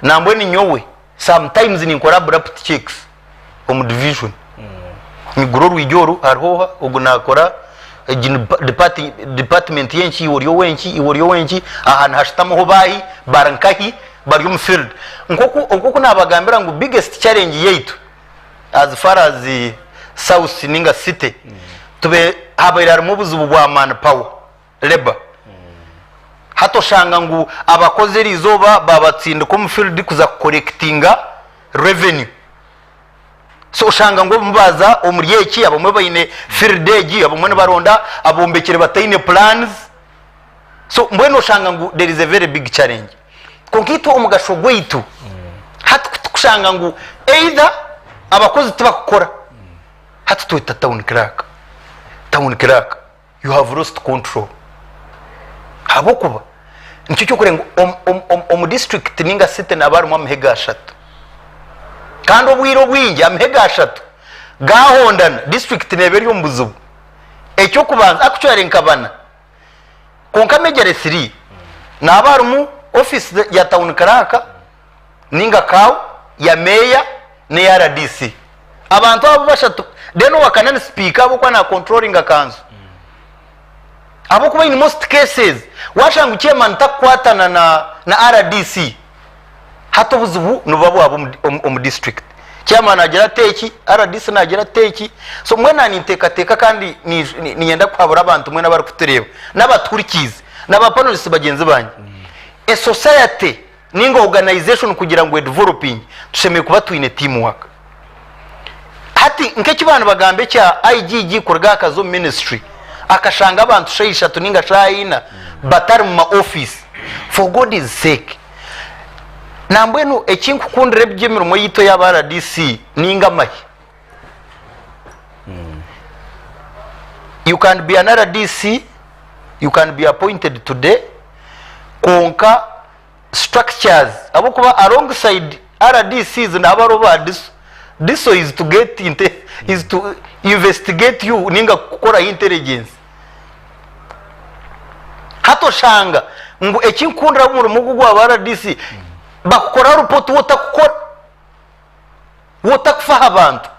nambwe ni nyowe sometimes ni nkora abrupt checks from division ni guru wijoro arhoha ubwo nakora department yenchi iworiyo wenchi ahana hashitamo ho bahi barankahi bari mu field nkoko nabagambira ngo biggest challenge yetu as far as the south ninga city tube habayira mu buzubu bwa man power labor hato shanga ngo abakozi rizoba babatsinda ko mu field kuza collectinga revenue so shanga ngo mubaza omuriyeki abamwe bayine field egi abamwe baronda abombekere batayine plans so mbweno shanga ngo there is a very big challenge konkito omugashogwe itu hatukushanga ngo either abakozi tubakora hatutuita town clerk you have lost control habokuba nicyo cyo kurenga om district ninga city nabaru mu mhega 3 kandi obwiro bwingi amhega 3 gahondana district neberi ombuzubu ekyo kubanza actually nkabana konka mejere 3 nabaru mu office ya town clerk ninga kaw ya meya ne ya RDC abantu abo bashatu deno wakanani speaker abo kwa na controlling accounts abo kuba in most cases washangu chairman takwatana na RDC hato buzubu nubabo abo mu district chairman agira teki RDC nagira teki so mwe nani teka kandi niyenda kwabura abantu mwe nabari kutureba n'abaturikize n'abapanelists bagenzi banje a society ningo organization kugira ngo developing tushemeye kuba twine teamwork hati nk'eki bantu bagambe cya IGG kurga kazo ministry akashanga abantu shayishatu ninga shayina batari mu office for God is sake nambwenu ekinkukundire by'emirimo yito y'aba RDC ninga mahi you can be an RDC, you can be appointed today konka structures abokuba alongside RDCs n'abaroba this is to get is to investigate you ninga kukora intelligence hato shanga ngo ekinkundira mu rumugu gwa RDC bakora report wotakufa abantu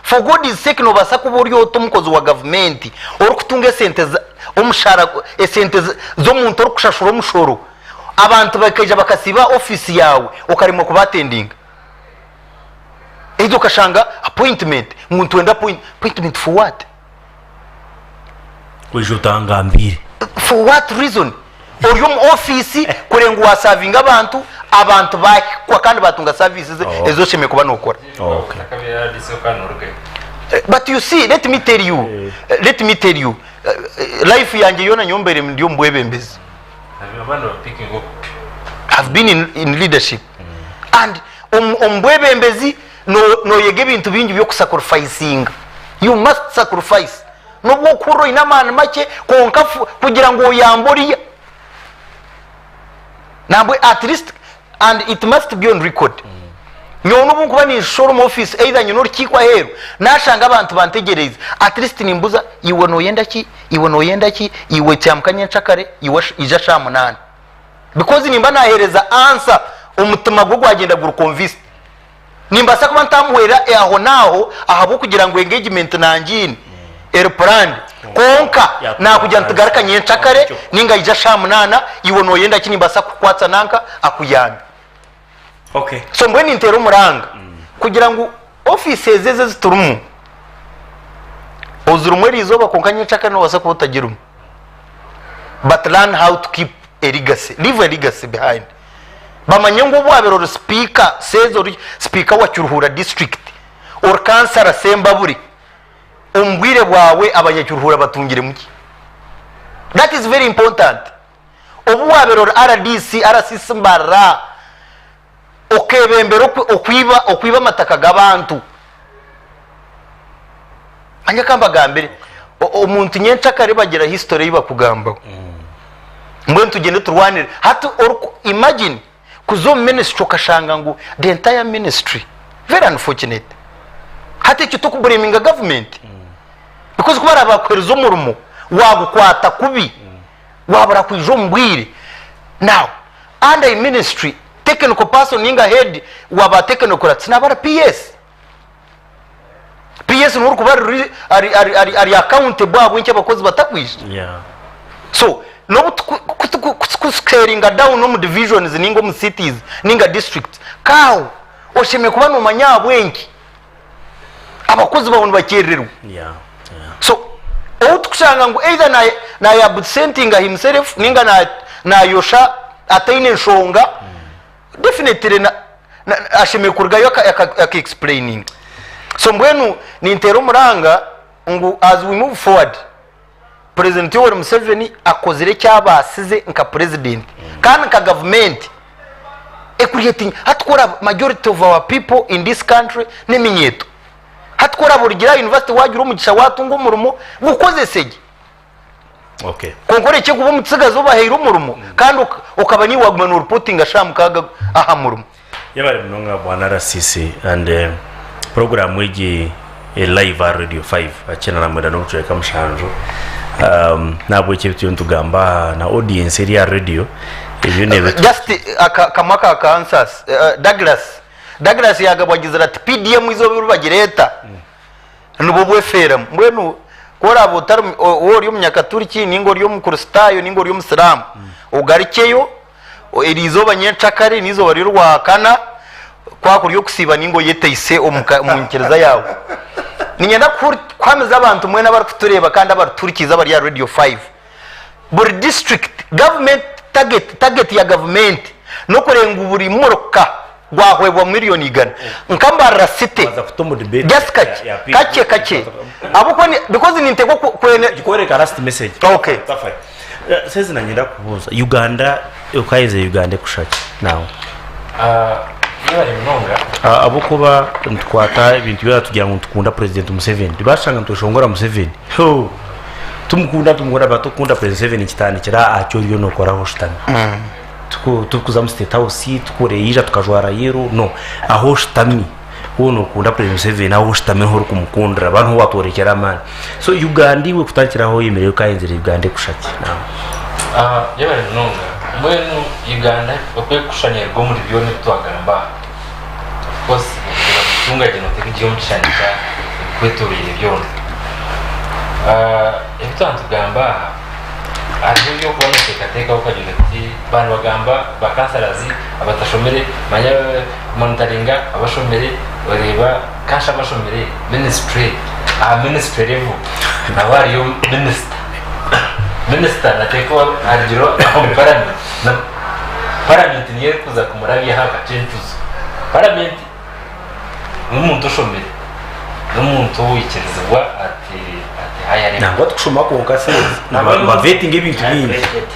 for God is sake no basako buryo tumukozi wa government ori kutunga sente omushara sente zo muntu ori kushashura omushoro abantu bakaja bakasiba office yawe ukarimo kubatendinga ezo kashanga appointment muntu wenda appointment for what kujutangambire for what reason ori mu office kurenga wasavinga abantu bakwa kandi batunga services ezo sheme kuba nokora okay but you see let me tell you life yanjye yona nyombere ndiyo mbwebembezi have been in leadership and mbwebembezi no yege bintu bingi byo kusacrificing you must sacrifice no bokuro inamana make konka kugira ngo yamboriye nambwe at least and it must be on record nyono bunkuba ni showroom office either nyono rikikwa hero nashanga abantu bantegereza at least nimbuza iwe no yenda ki iwe cyamkanye ncakare iwe ija shamunana because nimba nahereza answer umutima gwo gwagenda guru convince nimba sakuba ntamuhera aho naho ahabo kugira ngo engagement nangine airplan konka nakujya ntugaraka nyencakare ninga ija shamunana iwe no yenda ki nimba sakukwatsa nanka akuyambi okay so mbweni intero muranga kugira ngo offices zeze ziturumu ozurumwe rizoba konkanye chaka no wasa kubutagirumu but learn how to keep a legacy, leave a legacy behind. Bamanyengo bwabero speaker says or speaker wa Cyuruhura district or kansara sembaburi umbwire bwawe abanyacyuruhura batungire muki. That is very important. Obwabero RDC RCC mbara okebembero okwiba mataka gabantu anyakamba gambere omuntu nyenchakare bagira history yiba kugamba mbwe tugende turwanire hatu imagine kuzo ministry kashanga ngo the entire ministry very unfortunate hati cyo tukubureminga government because kubara bakwereza umurumo wagukwata kubi wabara kwijo mbwire now under ministry technical person ninga head waba technical tinabara PS nuru kubari ari accountable abo nke abakozi batakwisha so no scaling down no divisions ningo mu cities ninga districts kawo oshime kuba no manyabo enki abakozi babone bakererwa so outkushanga ngo either na absenting himself ninga na yosha ataine nshonga definitely na ashime kurgayo explaining so mbwenu ni intero muranga ngo as we move forward President Yoweri Museveni akozire cyabasize nka president kandi ka government creating hatkora majority of our people in this country neminyeto hatkora burigira university wagira umugisha watunga murumo gukoze seje okay konkore cyo kuba mutsigazo bahera umurumo kandi ukaba ni wagumana reporting ashamukaga aha murumo yabari munonga bwana RCC and program wegi live radio 5 akina na mwenda no kucheka mshanjo nabo cyebyo ntugamba na audience eri ya radio ibyo nebe just kamaka ka answers Douglas yagabwagiza ati PDM izo birubagireta nubo bwefera mbwenu kora abotar ori umunyakaturiki ningo ryo mukuristayo ningo ryo musiramu ugarikeyo irizo banyenchakare nizo bari rwakana kwakuri yo kusiba ningo yeteyise omunkereza yawe ninyenda kwameza abantu mwe n'abari kutureba kandi abaturikiza bari ya radio 5 buri district government target ya government no kurenga buri moroka gwahwebwa miliyoni igana nkambarira city just kake abuko because ni ntego kwene gikoreka last message okay seze nanyenda kubuza Uganda ukaize Uganda kushaki nawo yari mnonga abo kuba ntwata ibintu bya tugira ngo tukunda president Museveni bashanga ntushongora Museveni ho tumukunda batukunda president Museveni kitani kira acyo yo no koraho shitani tukuza mu state house tukureija tukajwara yero no aho shitami uno kunda president Museveni aho shitami ho kumukundira abantu watorekera man so Uganda iwe kutakiraho yemereye kayenzera Uganda kushaki nawo yari mnonga mwenu Uganda bakwiye kushanya rwo muri byone twagamba kose tunga gino tekigiyo mchanija kwetorire byone ebitantugamba ariyo yo kubona tekateka ukagira ati bana bagamba bakansarazi abatashomere manya monitoringa abashomere bareba kasha abashomere ministry level nabariyo minister nateko arjiro parliament niye kuza kumurabya haka centuzo parliament n'umuntu ushomere n'umuntu wikirezwa ati hayari nangwa tukushoma ko kase baveting ibintu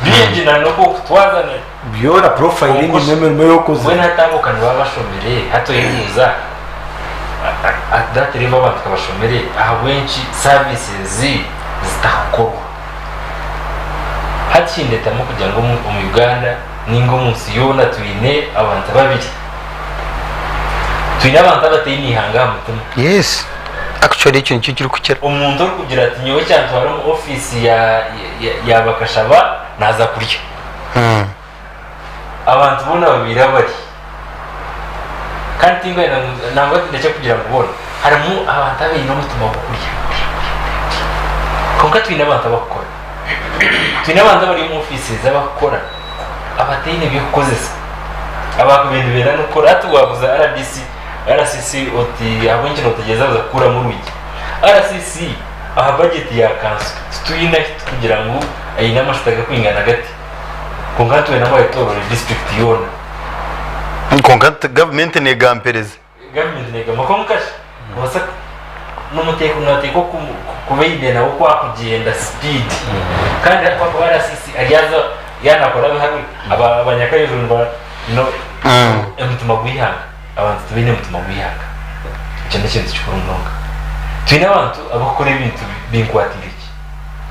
bingi na noko kutwazana byora profile ni meme yokoze we natambuka n'abashomere hato yimuza at that level abantu kabashomere abenshi services zitakorwa hatindetamo kugira ngo mu Uganda ningo munsi yona twine abantu babiri twine abantu bateye nihanga mutima yes actually ikintu kiri kukira umuntu kugira ati nyowe cyantu wari mu office ya bakashaba naza kurya abantu bona babiri bari kandi ngo nangwa ndetse kugira ngo ubone harimo abantu abiri no mutima kurya konka twine abantu bakora twine abantu bari mu office z'abakora abateye byo kozesa abakubintu bera no kora atuwabuza RCC oti abonje notageza zakura mu rugi RCC aha budget ya kanso tuyina kugira ngo ayina mashitaga kwingana gati kongatwe na mwe toro district yona kongat government ne gampereze government ne gamakonkash wasaka n'umuteko nateko kubeide nawo kwa kugenda speed kandi kwa RCC ariyaza yanakora bihamwe abanyakayejo no emutuma gwihanga abantu tubine mutuma gwihanga cyane cyane cy'ukurunga twine abantu abakora ibintu binkwatiriki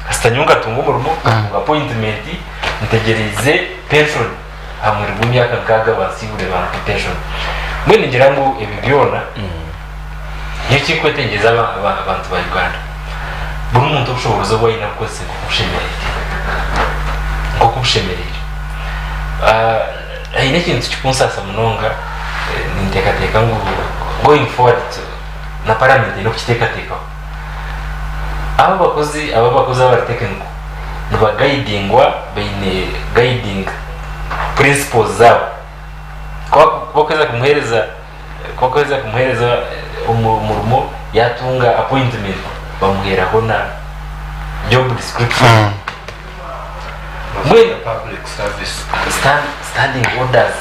kasitanyunga tungo murumo appointment ntegereze pension hamwe rw'imyaka nkaga basibure abantu pension mwene ngira ngo ebibyona yiki kwetengeza abantu ba Uganda buri muntu ushoboza wayina kose kukushemerera ayine ikintu cy'ukunsasa munonga nintekateka ngo going forward na parliament no kitekateka aba bakozi aba technical no guidingwa bine guiding principles zabo kwakeza kumuhereza umurimo yatunga appointment bamuhera hona job description when public service standing orders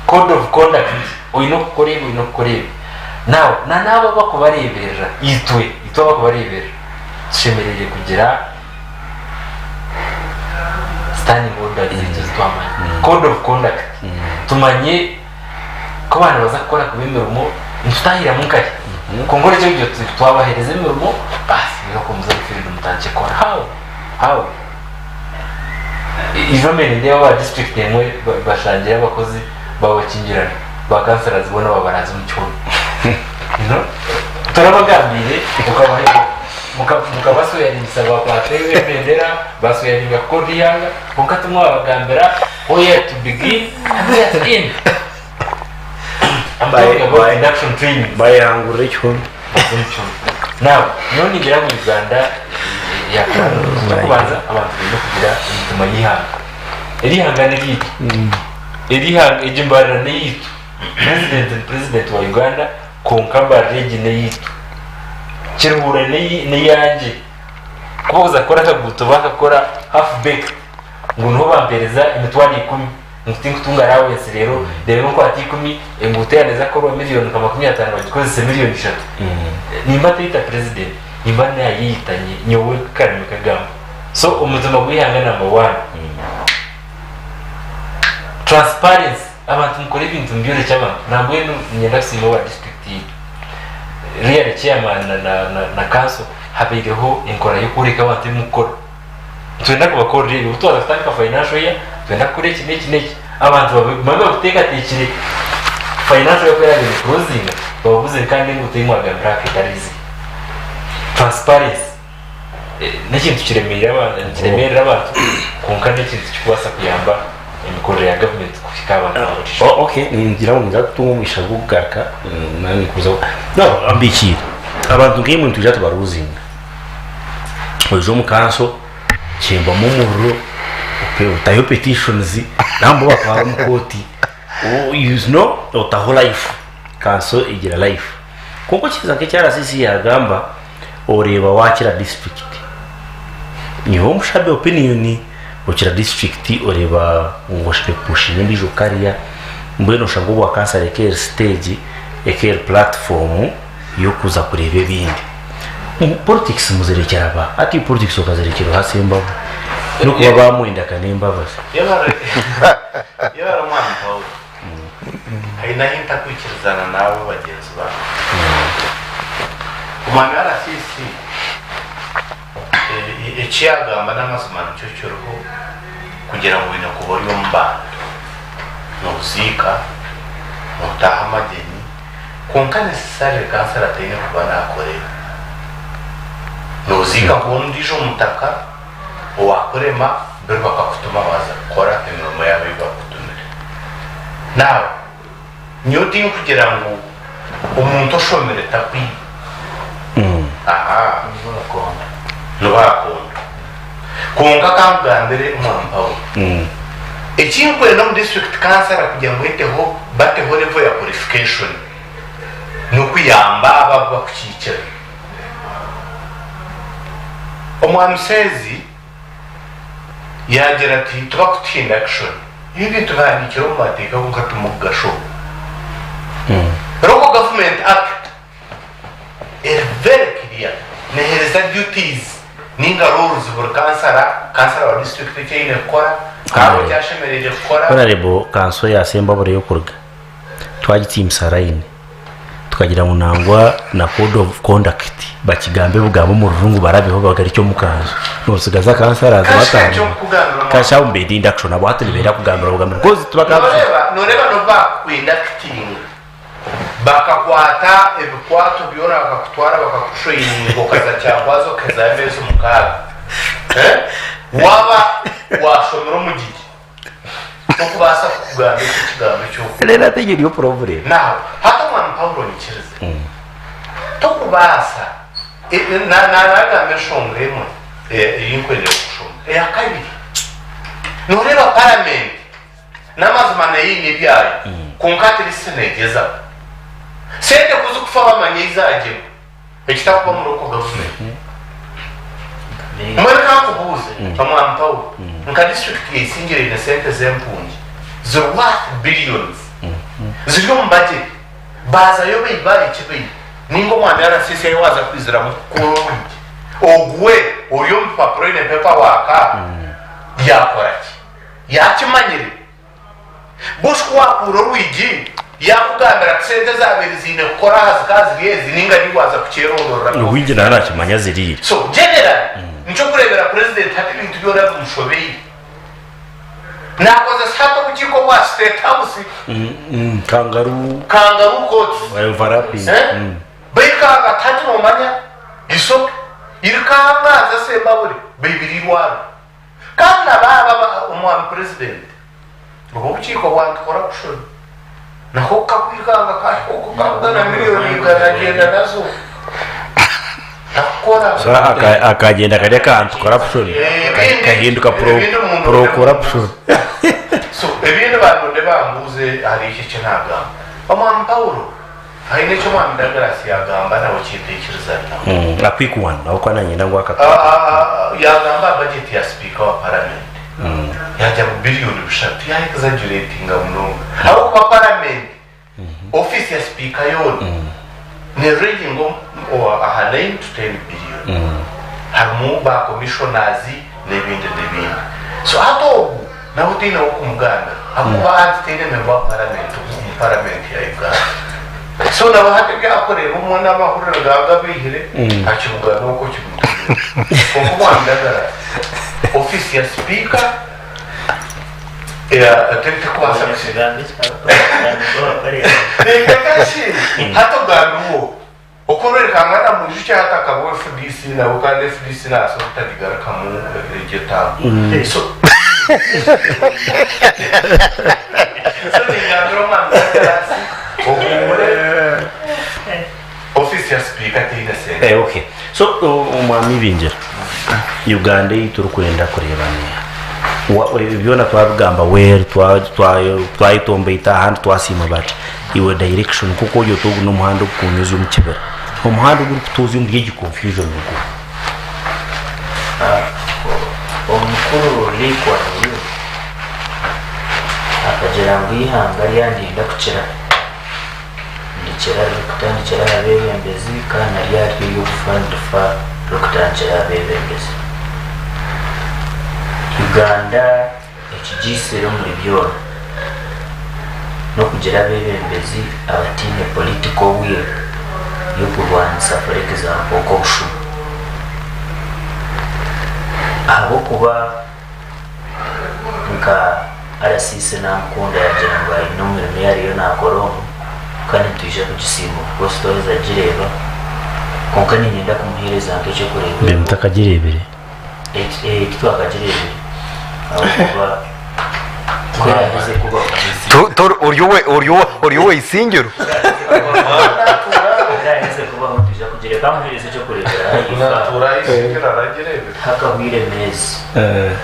code of conduct oyino korebe now nabo bakubarebera itwe bakubarebera shemereye kugira standing orders twamanye code of conduct tumanye ko abantu baza gukora kubemeramo ntutahira munkari kongore cyo byo twabahereze imirimo basi biko muza gufirira umutanche kora how ivamene ndewa wa district yemwe bashangira abakozi babakingirana bakansara zibona babaraza mu cyoro turabagambire mukabasuyarinisa bakwateye bendera basuyaringa kodi yanga konkatumwa abagambira where to begin and where to end. I'm talking about induction training. By hangure cyo. Now, none ngira mu Uganda kubanza abantu bino kugira intuma yihanga. Erihanga ni gitu. Erihanga ejimbarana ni yitu. president wa Uganda konka barege neyitu kiruhure neyange kubuza kora kaguto bakakora half baked ngo no bampereza imitwani 10 mutinga tunga rawe rero rero ko ati 10 nguteraneza ko ro miliyoni 50 bagikoze miliyoni 3 nimba tita president nimba nayitanye nyowe karime kagamba so umuzima gwihanga number 1 transparency abantu mukore ibintu mbyore cy'abantu ntabwo nyenda simo wa district real chairman na council habireho inkora yo kureka abantu mukoro twenda kubakora rero utwara stanka financial year twenda kure kineki abantu bamwe bateka tekire financial year ya closing bavuze kandi nguteyimwa bracket arizi transparency n'ikintu kiremerera abantu konka n'ikintu cyubasa kuyamba emikorere ya government kufika abantu okay ngira ngo nzatumwisha bugaka nani kuza no ambiki abantu ngiye tujya tubaruzinga ojo mukanso chemba mumuro utayo petitions nambo bakwa mukoti you know the whole life kanso igira life kuko kiza ke cyara sisi yagamba oreba wakira district niho mushabe opinion ukira district oreba ngoshpe pushine ndijo kariya mbweno shango wa kansa leker stage eker platform yo kuza kurebe bindi politics muzerekera ba ati politics okazerekero hasemba no kuba bamwenda kanemba base yara mwana Paul haina hinta kwikirizana nawe bagenzi ba umwana sisi echiagamba n'amazimano cyocyoroho kugira ngo ino kubori umba nozika notaha amageni konka necessary cancer atene kubana akorera nozika kubona ndijo umutaka wakorema mbere bakakutuma baza gukora imirimo yawe bakutumira nawe nyoti kugira ngo umuntu ushomere tapi aha nubakunda konka kambwambere umwambaho ikinkwe no district cancer kugira ngo eteho bateho level ya qualification no kuyamba ababa kukikira omwamusezi yagira ati tubakutinda action ibi tubandikira mu mateka ko katumugasho Local Government Act is very clear. Nehereza duties ninga rules for cancer wa district chain ekora kabo cyashemereje gukora honorable kanso yasemba bore yo kurga twagitsimsaraine tukagira munangwa na code of conduct bakigambe bugabo mu rurungu barabeho bagari cyo mukanzo nusigaza kansaraza batanga kasha umbedi induction abo hatunibera kugambira bugambira gozi tubakaba noreba no ba kwinducting bakakwata ebikwato byona bakakutwara bakakushoyinga okaza cyangwazo kaza mezo mukaga waba washomero mugiki okubasa kugamba ikigambo cyo rera tegeri yo problem naho hata mwana Paulo nikirize tokubasa na meshongemo yinkwende kushonga yakabiri noreba parliament namazimana yini byayo konkatiri senegeza sente kuzu kufa bamanyiza aje ekitakuba mu Local Government mweka kubuze pamwa Paulo nka district yisingire ine sente zempunji zo worth billions ziri mu budget baza yo beyibaye kibi ningo mwana yara sisi yawaza kwizira mu kurungi ogwe uriyo mpapuro ine pepa waka yakoraki yakimanyire bushwa kuro ruigi yakugambira sente zabiri zine gukora hazikazi yezi ninga niwaza kucyerorora uwinge nana kimanya ziri so general nico kurebera president hati ibintu byora mushobeye nakoze sato kukiko kwa state house kangaroo court wavarapi bayikanga tati nomanya iso irikanga zase baburi bibirirwa kana baba umwa president ubukiko bwa corruption naho kakwikanga kashoko kangana miliyoni ikagenda nazo nakora akagenda kare kantu corruption kahinduka pro corruption so ebintu bantu ndebambuze hari iki cyanaga omwami Paulo haine cyo mwami Ndagarasi yagamba nawe kitekereza nawe akwikuwana nawe kwa nanye ndangwa yagamba budget ya speaker wa parliament yajya mu billion bishatu ya exaggerating munonga aho kwa parliament office ya speaker yone ne ranking o a 9 to 10 billion harimo ba commissioners n'ibindi so ato nawe utina ukumuganda akuba atitene member wa parliament ya Uganda so nabo hatege akorera umwana amahuriro gagabihire akibugana uko kimutuye kuko mwandagara office ya speaker ya atete kwa sababu hato ganuwo okorera kangana mu gice hatakawe FDC na ukande FDC na so tadigara kamu regeta so office ya speaker tina se okay so umwami binjira Uganda ituru kwenda kurebana byona twabugamba where twayitombe itahandi twasima bati iwe direction kuko yo to no muhando kunyuza umukibera umuhando uri kutuzi umbiye confusion nuko omukuru likwa niyo akagera mbihanga yandinda kucira ndicira rukutandikira abebembezi kana ryari yo fundufa rukutandikira abebembezi Uganda ekigisero muri byona no kugira abebembezi abatine political will yo kurwanisa for example ko bushu abo kuba nka arasise na mkunda ya jengo inomero yari yo na koromo kandi tuje kugisimo ko stories agireba konkani nyenda kumuhereza ngeje kureba bemutakagirebere kitu akagirebere abo kuba uriwe isingiro hakabwire mezi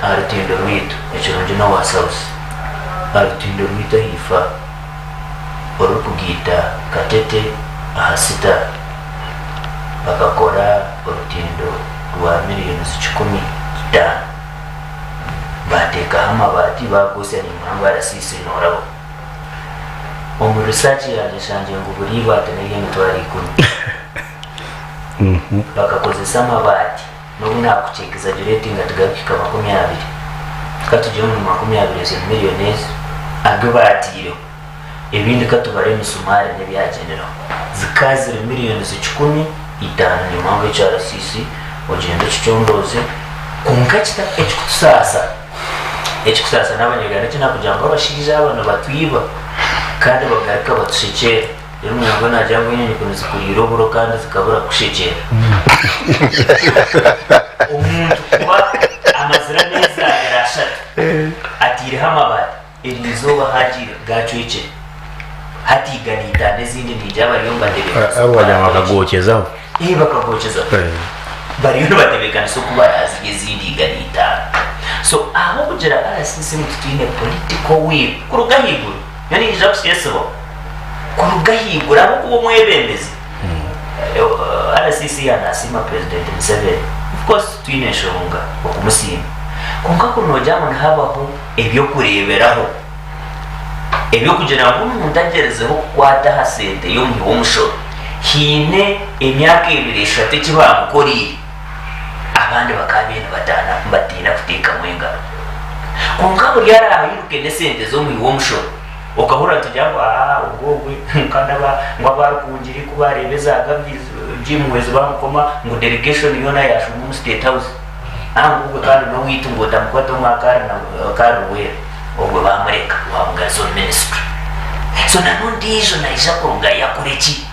arutindo rwito ekirungi no wasausi arutindo rwito hifa orukugita katete ahasita bakakora urutindo rwa miliyoni 15 bateka amabati bagose ni mpamvu arasisi norabo mu research yashanje ngo buri bataneye mitwari ikumi bakakozesa amabati no nakucekeza generating atagakika 20 katuje mu 20 miliyoni agabatiro ibindi katubare misumari n'ibyagenera zikazira miliyoni 10 itanu ni mpamvu cyarasisi ogenda kicondoze kunkachita ekikusasa n'abanyarwanda cyane kugira ngo abashirije abantu batwiba kandi bagarika batushekera rero ntabwo najya ngo nyine kunze kuyiroboro kandi zikabura kushekera umuntu kuba amazira neza yarashata atiriha amabati irizoba hagira gacwece hatiganita n'izindi nijaba riyomba ndebe abo bajya bakagokezaho bakagokezaho bariyo batebekana so kuba yazigezindi ganita so aho kugira arasisi mututine political will kurugahigura yani ijabs yesebo kurugahigura abo kubo mwebembezi arasisi yanasima president Museveni of course twine shonga okumusima konka kuno jamon habaho ebyo kureberaho ebyo kugira ngo umuntu agerezeho kwata hasente yo mu womusho hine emyaka 2-3 kibamukori abandi bakabintu batana batina kutika mwenga konka buri yarahiruke nesente zo mu womusho okahura tujyangwa ubwo kandi ngo abakunjiri kubarebeza jimwezi bamukoma ngo delegation yona yashuma mu state house ubwo kandi no witu ngo tamkwata makara na karuwe ubwo bamureka wabwazo ministry so nanundi izo naisha kuruga yakureki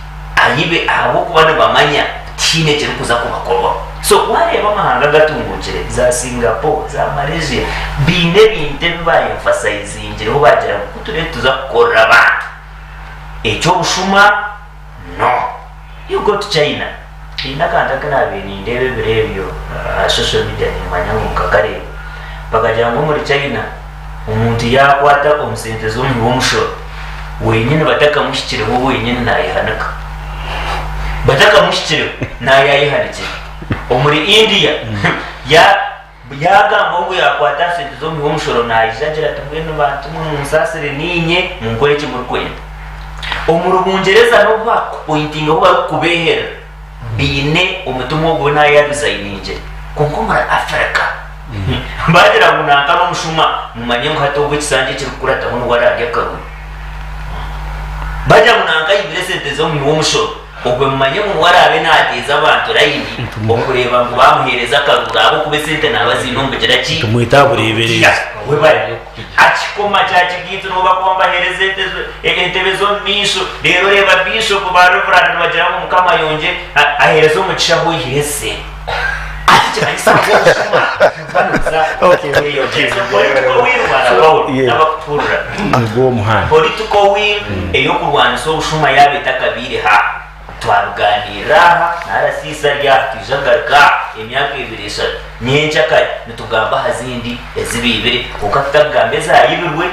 ayibe abo kubana bamanya tine cyo kuza kubakorwa so wareba amahanga gatungukire za Singapore za Malaysia binde emphasize ingire ho bagira kuture tuza gukora abantu echo bushuma no you go to China inakanda kana bini ndebe birebyo social media ni manyangu kakare bakagira ngo muri China umuntu yakwata omusente zo mu womusho wenyine batakamushyikireho wenyine nayihanaka batakamushyikireho nayayihanike muri India yagamba ngo yakwata sente zo mu mushoro nayijagira tumwe n'abantu musasire ninye mukore ki muri kwenda umurubungereza no bakupointinga ho bakubehera bine umutumo go nayabizayininje kuko muri Africa bagira ngo nanga no mushuma mumanye ngo hato gukisanje kiri kurata hono wararya karu bagira ngo nanga ibire sente zo mu mushoro ubwo mumanye ngo warabe nateza abantu rayini okureba ngo bamuhereza karura abo kubesente nabazinumbugera ki tumwita burebereza we bari akikoma cyakigitse no bakomba herezete entebezo misho rero reba bishop baruvurana bagira ngo mukama yonje aherezo mu cishaho yihese political will eyo kurwana so ushuma yabita kabiri ha twaruganira narasisa rya tujagaruka imyaka ibirisha nyenja kare nitugamba hazindi ezibibire kuko afitagambe zayibirwe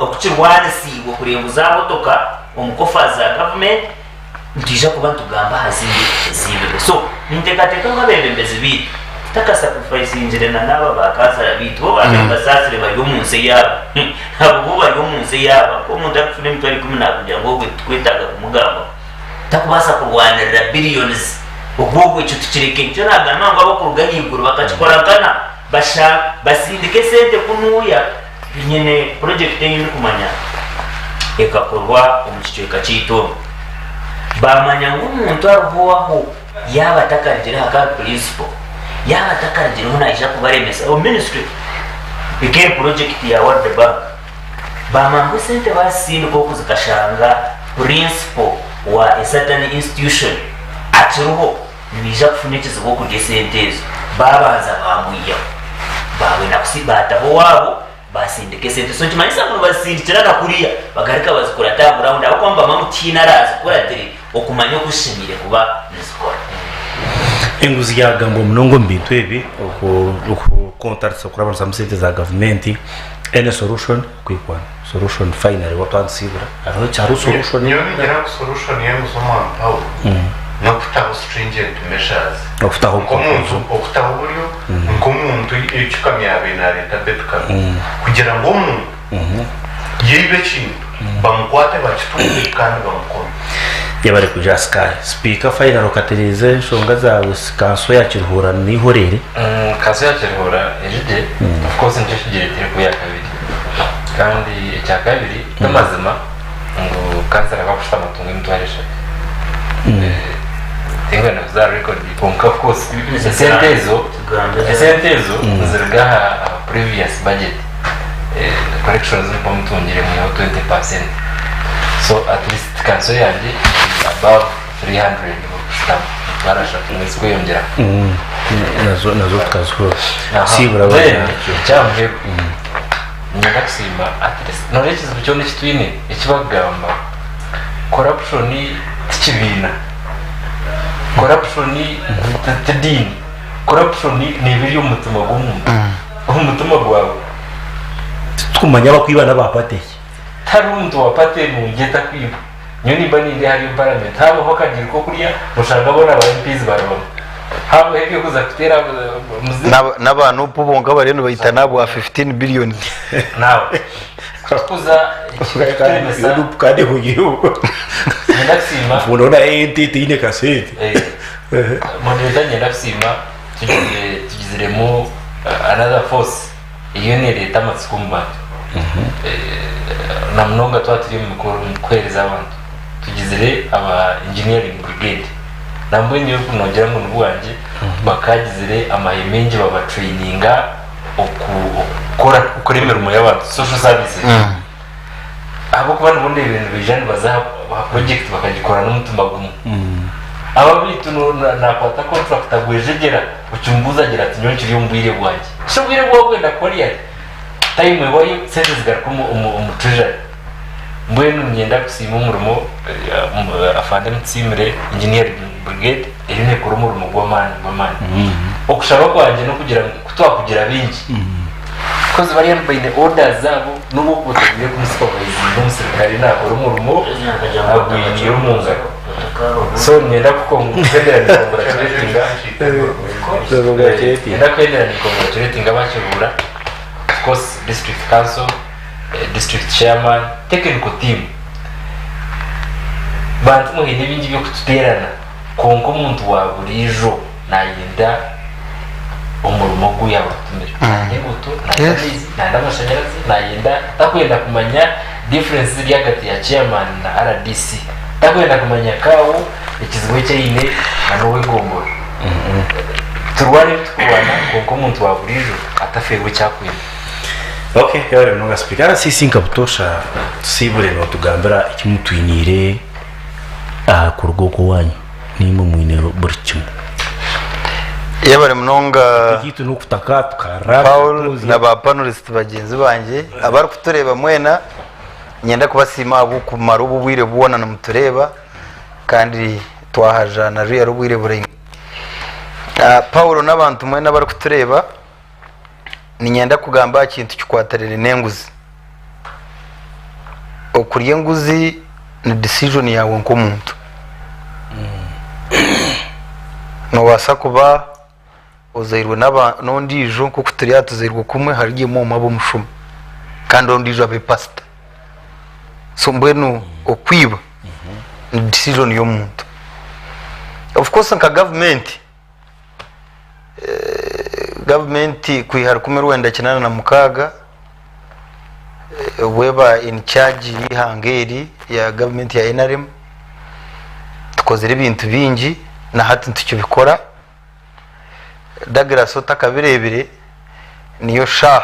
okukirwana sibo kurembuza motoka omukofa za government ntija kuba tugamba hazindi ezibirwe so ntekateka ngabebembezi biri taka sacrifice injirena naba bakazara bitu bo basasire bari umunsi yabo abo bari umunsi yabo ko umuntu afune mutwari 10 kugira ngo kwitaga kumugamba takubasa kurwanira billions ubwo icyo tukireke cyo nagana ngo abo kurugahiguru bakacikoragana basindike sente kunuya nyene project y'indi kumanya ekakorwa umuciceka cito bamanya ngo umuntu aruho yaba takargira haka principle yaba takargira unaisha kubaremesa o ministry bike project ya World Bank bamangu sente basinde ko kuzikashanga principle wa a certain institution aturuho nija kufunikiza bwo kugesenteza babanza bamuya bawe nakusibata bo wabo basindike sente so kimanyisa ngo basindikira nakuriya bagarika bazikora ta ground abakwamba mamutina raza kora diri okumanya kushimire kuba nizikora enguzi yagambo mnongo mbintu ebi uko kontarsa kuri abantu samsete za government ene solution kwikwana solution finally what one sibra aho charu solution niyo ngira solution yemuzo mwampawo no kutaho stringent measures okutaho buryo nk'umuntu ikikamya abena leta betuka kugira ngo umuntu yibe kintu bamukwate bakitunge kandi bamukora yabare kuja sky speaker final okaterize shonga zawe kanso yakirhura ni horere kanso yakirhura ejide of course nje kigire ku ya kabiri kandi icya kabiri n'amazima ngo kansera bakushita amatungo y'imutwarisha tenga na za record konka of course sentezo zirgaha previous budget corrections n'pamutungire mu 20%. So at least kanso yaje above 300 kushita barasha tumeze kwiyongera nazo tukazo sibura bane cyamwe nyakasima at least knowledge z'icyo n'ikitwine ikibagamba corruption ikibina corruption tadini corruption ni biri umutima w'umuntu umutima gwawe twumanya bakwibana bapateye tari umuntu wapate mu ngeta kwiba nyoni bani hari parliament habo hakagira ko kuriya mushaka bona aba MPs barabona habo hebyo kuza kutera n'abantu ubonga bareno bayita nabo 15 billion nawe kuza kandi hugiyo ndasima unaona entity ine kaseti modernization ndasima tugiziremo another force iyo ni leta matsikumba na mnonga twatiri mu kwereza abantu tugizire aba engineering brigade namwe niyo kunogera ngo nubwanje bakagizire amayemenje baba traininga okukora ukoremera mu y'abantu social services abo kubana bonde ibintu bijana baza project bakagikora n'umutima gumu aba bitu nakwata contract agwejegera ucyumbuza agira ati nyonki yombwire bwanje shobwire bwo kwenda koriya time wayo sente zigaruka treasury mbwenu nyenda kusima umurimo afande mutsimire engineering brigade iri ne kuri umurimo gw'amani okushaba kwanje no kugira kutwa kugira bingi koze bari by the orders zabo n'ubu utagiye kumusupervise n'umusirikare nakora umurimo agwiriye umungano so ngenda kuko ngenderanye congratulatinga ndakwenderanye congratulatinga bakibura of course district council district chairman technical team bantu muhinde ibingi byo kututerana konko umuntu waburijo nagenda umurimo gw'abatumire n'imbuto n'amashanyarazi nagenda takwenda kumanya difference ziri hagati ya chairman na RDC takwenda kumanya kawo ikizwe cyine na nowe gombora turwari tukubana konko umuntu waburijo atafewe cyakwenda. Okay, yore nunga speaker sisi nkabutosha tusibure no tugambira ikimutwinire ku rugo wanyu nimwe mwine buricyo yabare mnonga ikitu no kutaka tukara Paul na ba panelist bagenzi banje abari kutureba mwena nyenda kubasima abo kumara ububwire bubona na mutureba kandi twahajana riya rubwire burenga Paul n'abantu mwena bari kutureba ni nyenda kugamba ikintu cyukwatarira nenguzi okuriye nguzi ni decision yawe nk'umuntu no wasa kuba uzairwe n'ondijo kuko turi yatuzirwa kumwe hariye mu mabo mushuma kandi ondijo abe pastor so mbwenu okwiba ni decision y'omuntu of course nka government kwihara kumerwenda kinana na mukaga weba in charge y'ihangeri ya government ya NRM tukozere ibintu bingi na hati ntukibikora dagira sota kabirebire niyo sha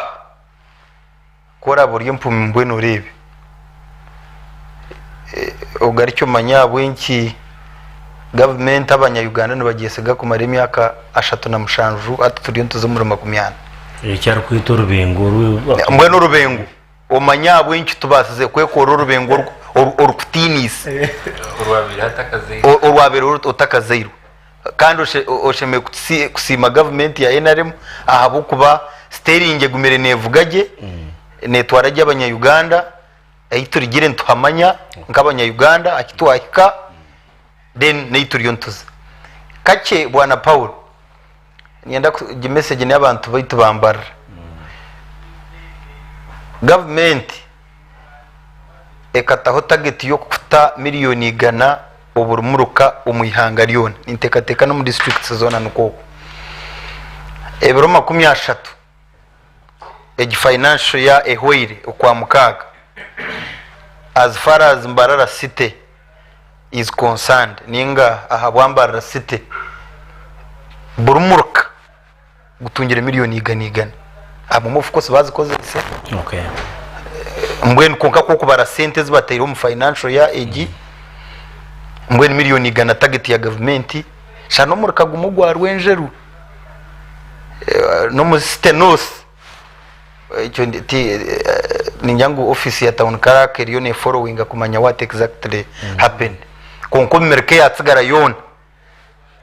kora buryo mpumbwe nurebe ugaricyo manya bwenki government abanya Uganda nibagiyesega kumara imyaka 3 na mushanju aturiyo ntuzumura 20 cyari kwita urubengo mbwe n'urubengo omanya bwenki tubasize kwekora urubengo orukutinise urwabere utakazeiro kandi osheme kusima government ya NRM ahabu kuba steering gumere nevugage netwara y'abanya Uganda ayiturigire ntuhamanya nk'abanya Uganda akitwahika then neyituriyo ntuze kake bwana Paul nyenda message n'abantu bayitu bambara government ekataho target yo kuta miliyoni igana uburumuruka umuyihanga Lyon intekateka no mu district zone nuko ebero 30 egi financial ya ehwire kwa mukaga as far as Mbarara city is concerned ninga ahabwambara city burumuruka gutungira miliyoni igana abo of course bazikoze se okay mbweni konka koko bara sente zibatayiro mu financial ya egi mbweni miliyoni igana target ya government shano muruka gumugwa rwenjeru no mu stenos icyo ninyangu office ya town karake rione following kumanya what exactly happened konko merke yatsigara yon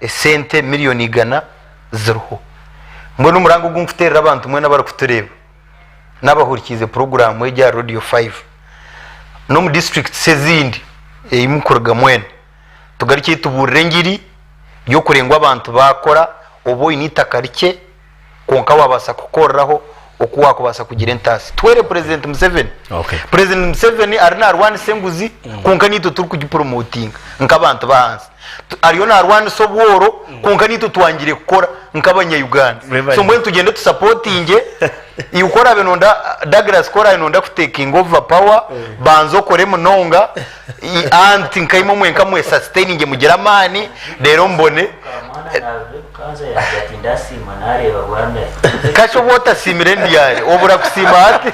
sente miliyoni igana zero mbona umurango gumfuterera abantu mwe nabara kutureba nabahurikize program ya radio 5 no mu district sezindi imukorga mwene tugarike tuburengiri yo kurengwa abantu bakora obo initakarike konka wabasa kukoraho okuwa kubasa kugira entasi twere president Museveni okay president Museveni arina arwani senguzi konka nito turi kugipromoting nkabantu bahanze ariyo na arwani sobworo konka nito twangire gukora nkabanya Uganda so mbwe tugende tu supporting yukora benonda Douglas kora inonda ku taking over power banzo kore munonga anti nkayimo mwenka mwe sustaining mugira mani rero mbone kaza ya tindasi manare bagwanda kasho bota simire ndiyare obura kusima ati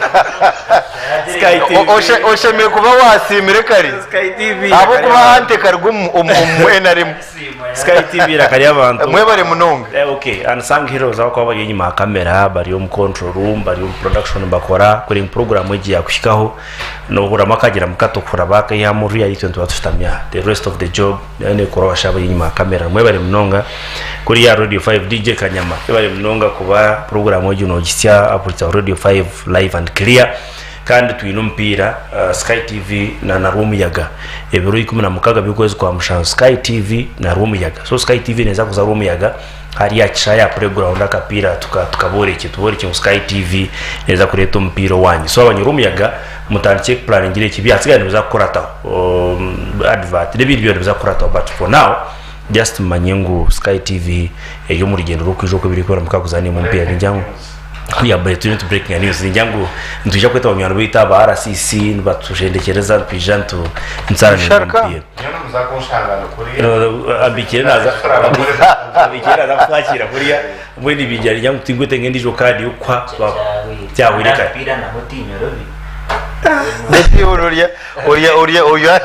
Sky TV osheme kuba wasimire kari Sky TV abo kuba ante kargu NRM Sky TV rakari abantu mwe bare munonga okay unsung heroes aho kwa bari nyuma kamera bari mu control room bari mu production bakora kuri program eji yakushikaho no burama kagira mukatokura baka ya muri ya 20 the rest of the job ene korosha bari nyuma kamera mwe bari munonga kuri ya radio 5 DJ Kanyama bari munonga kuba program eji no gisya apurita radio 5 live and clear kandi tuyina umupira Sky TV na rw'umuyaga ebiro 16 bikwezi kwa mushaho Sky TV na rw'umuyaga so Sky TV neza kuza rw'umuyaga hari yakisha ya playground akapira tukaboreke tuboreke Sky TV neza kureta umupira wanyu so abanyurumuyaga mutandike plan ngire kibi hatsigane bizakorata advert n'ibindi byo bizakorata but for now just manyengu Sky TV yo mu rigendo rwo kwijoko biri kwera mukakuzani mu mpira njyangu kuya breaking to breaking news njyangu ntujya kweta abanyarwanda bita ba RCC batushendekereza pijanto nsara mu mpira abikira naza kwakira kuriya mwene bijyari njyangu tingwete ngendijo kadi ukwa cyawireka pira na motinyo robi ndetse oya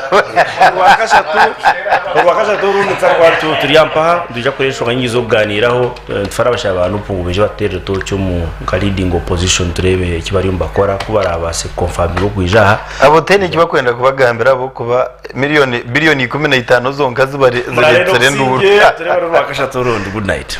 wakashatu rundi tsarwatu turiyampa ndujya koresha ngizo kuganiraho tfara bashya abantu pungubeje batere to cyo mu leading opposition turebe kibari mbakora kubara abase confirm ro kwijaha abo tene kibakwenda kubagambira abo kuba billion 15 zonka zibare ziretse rendu turebe wakashatu rundi good night